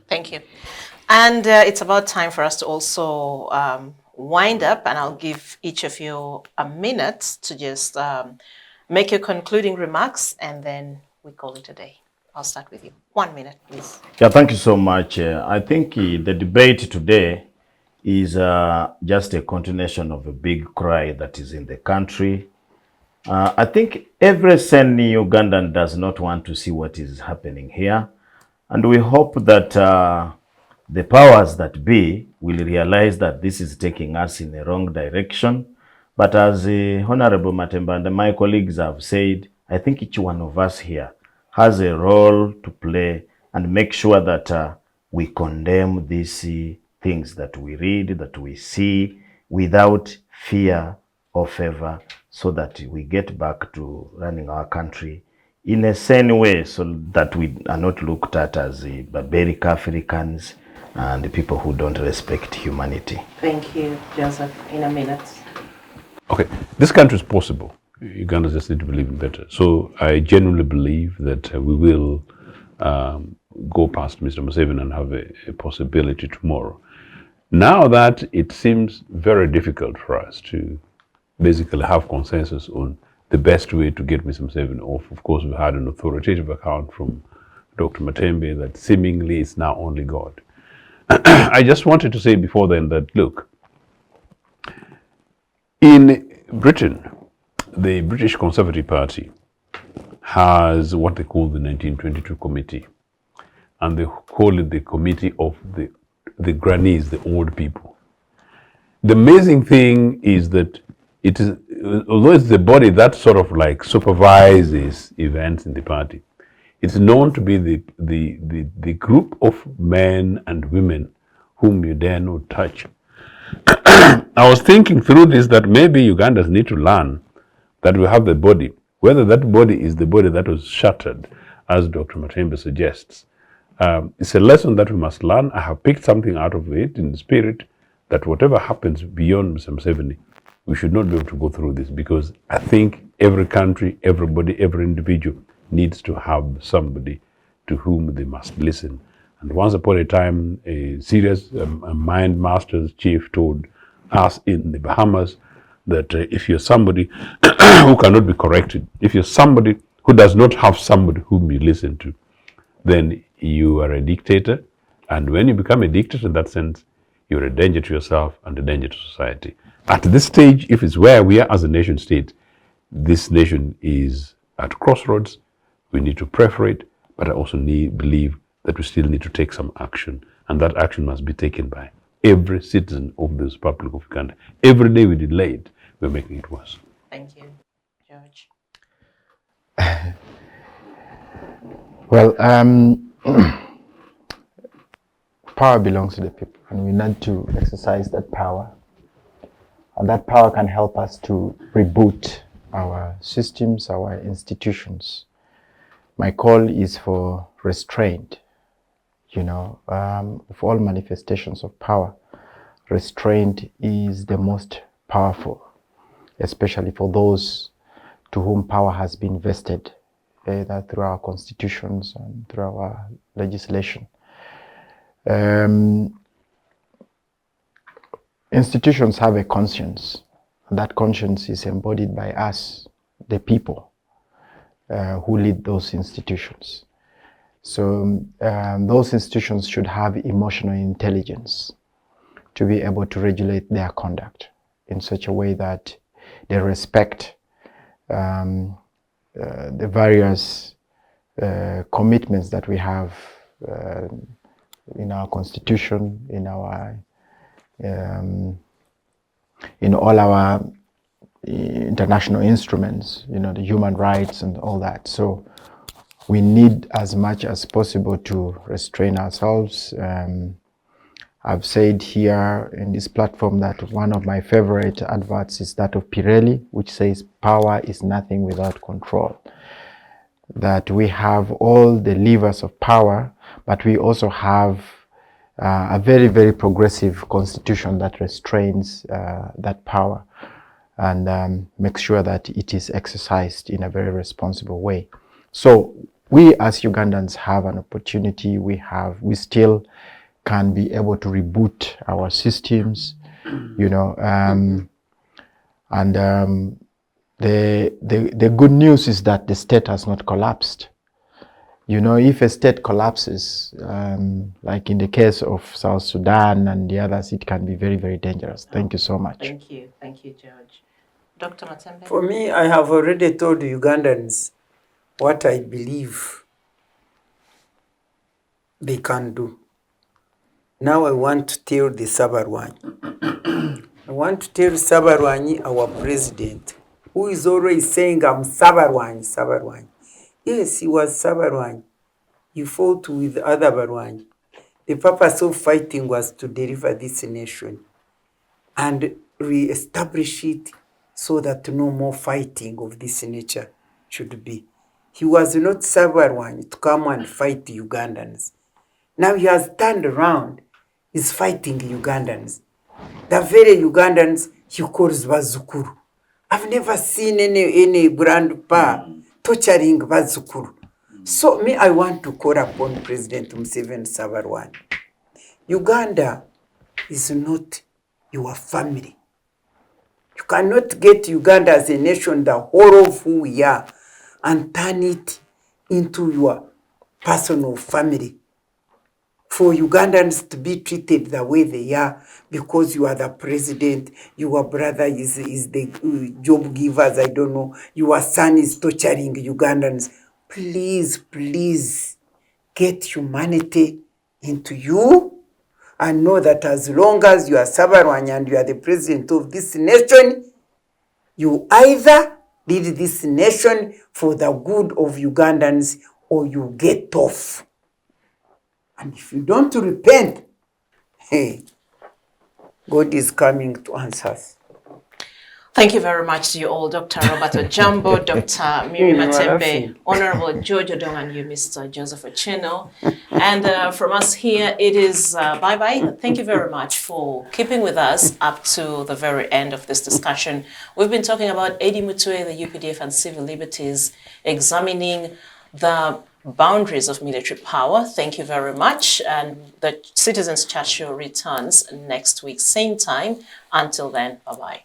Speaker 1: Thank you. And it's about time for us to also wind up, and I'll give each of you a minute to just make your concluding remarks, and then we call it a day. I'll start with you. 1 minute, please.
Speaker 2: Yeah, thank you so much. I think the debate today is just a continuation of a big cry that is in the country. I think every sane Ugandan does not want to see what is happening here. And we hope that the powers that be will realize that this is taking us in the wrong direction. But as Honourable Matembe and my colleagues have said, I think each one of us here has a role to play and make sure that we condemn these things that we read, that we see, without fear or favor, so that we get back to running our country in a sane way, so that we are not looked at as barbaric Africans and the people who don't respect humanity.
Speaker 1: Thank you, Joseph. In a minute.
Speaker 5: Okay, this country is possible. Uganda just need to believe in better. So I genuinely believe that we will go past Mr. Museveni and have a possibility tomorrow. Now that it seems very difficult for us to basically have consensus on the best way to get Mr. Museveni off. Of course, we had an authoritative account from Dr. Matembe that seemingly it's now only God. I just wanted to say before then that, look, in Britain, the British Conservative Party has what they call the 1922 Committee, and they call it the Committee of the Grannies, the old people. The amazing thing is that it is, although it's the body that sort of like supervises events in the party, it's known to be the group of men and women whom you dare not touch. I was thinking through this that maybe Ugandans need to learn that we have the body, whether that body is the body that was shattered, as Dr. Matembe suggests. It's a lesson that we must learn. I have picked something out of it in the spirit that whatever happens beyond Mr. Museveni, we should not be able to go through this, because I think every country, everybody, every individual needs to have somebody to whom they must listen. And once upon a time, a serious mind master's chief told us in the Bahamas that if you're somebody who cannot be corrected, if you're somebody who does not have somebody whom you listen to, then you are a dictator. And when you become a dictator in that sense, you're a danger to yourself and a danger to society. At this stage, if it's where we are as a nation state, this nation is at crossroads. We need to pray for it, but I also believe that we still need to take some action, and that action must be taken by every citizen of this Republic of Uganda. Every day we delay it, we're making it worse.
Speaker 1: Thank you, George.
Speaker 4: Well, power belongs to the people, and we need to exercise that power. And that power can help us to reboot our systems, our institutions. My call is for restraint. Of all manifestations of power, restraint is the most powerful. especially for those to whom power has been vested, either through our constitutions and through our legislation. Institutions have a conscience. That conscience is embodied by us, the people, who lead those institutions. So those institutions should have emotional intelligence to be able to regulate their conduct in such a way that they respect the various commitments that we have in our constitution, in our in all our international instruments, the human rights and all that. So we need as much as possible to restrain ourselves. I've said here in this platform that one of my favorite adverts is that of Pirelli, which says power is nothing without control. That we have all the levers of power, but we also have a very, very progressive constitution that restrains that power and makes sure that it is exercised in a very responsible way. So we as Ugandans have an opportunity. We still can be able to reboot our systems, and the good news is that the state has not collapsed. If a state collapses, like in the case of South Sudan and the others, it can be very, very dangerous. Thank you so much.
Speaker 1: Thank you, George. Dr. Matembe?
Speaker 3: For me, I have already told Ugandans what I believe they can do. Now I want to tell the Sabarwanyi. I want to tell Sabarwanyi, our president, who is always saying, I'm Sabarwanyi, Sabarwanyi. Yes, he was Sabarwanyi. He fought with other Barwanyi. The purpose of fighting was to deliver this nation and re-establish it so that no more fighting of this nature should be. He was not Sabarwanyi to come and fight the Ugandans. Now he has turned around, he's fighting Ugandans. The very Ugandans he calls Bazukuru. I've never seen any grandpa torturing Bazukuru. So me, I want to call upon President Museveni Sabarwanyi. Uganda is not your family. You cannot get Uganda as a nation, the whole of who we are, and turn it into your personal family. For Ugandans to be treated the way they are because you are the president, your brother is the job givers, I don't know, your son is torturing Ugandans. Please, please get humanity into you and know that as long as you are Sabarwanyi and you are the president of this nation, you either lead this nation for the good of Ugandans or you get off. And if you don't repent, hey, God is coming to answer us.
Speaker 1: Thank you very much to you all, Dr. Robert Ojambo, Dr. Miria Matembe, Honourable George Odongo, and you, Mr. Joseph Ochieno. And from us here, it is bye-bye. Thank you very much for keeping with us up to the very end of this discussion. We've been talking about Mutwe, the UPDF, and civil liberties, examining the boundaries of military power. Thank you very much. And the Citizens Chat Show returns next week, same time. Until then, bye-bye.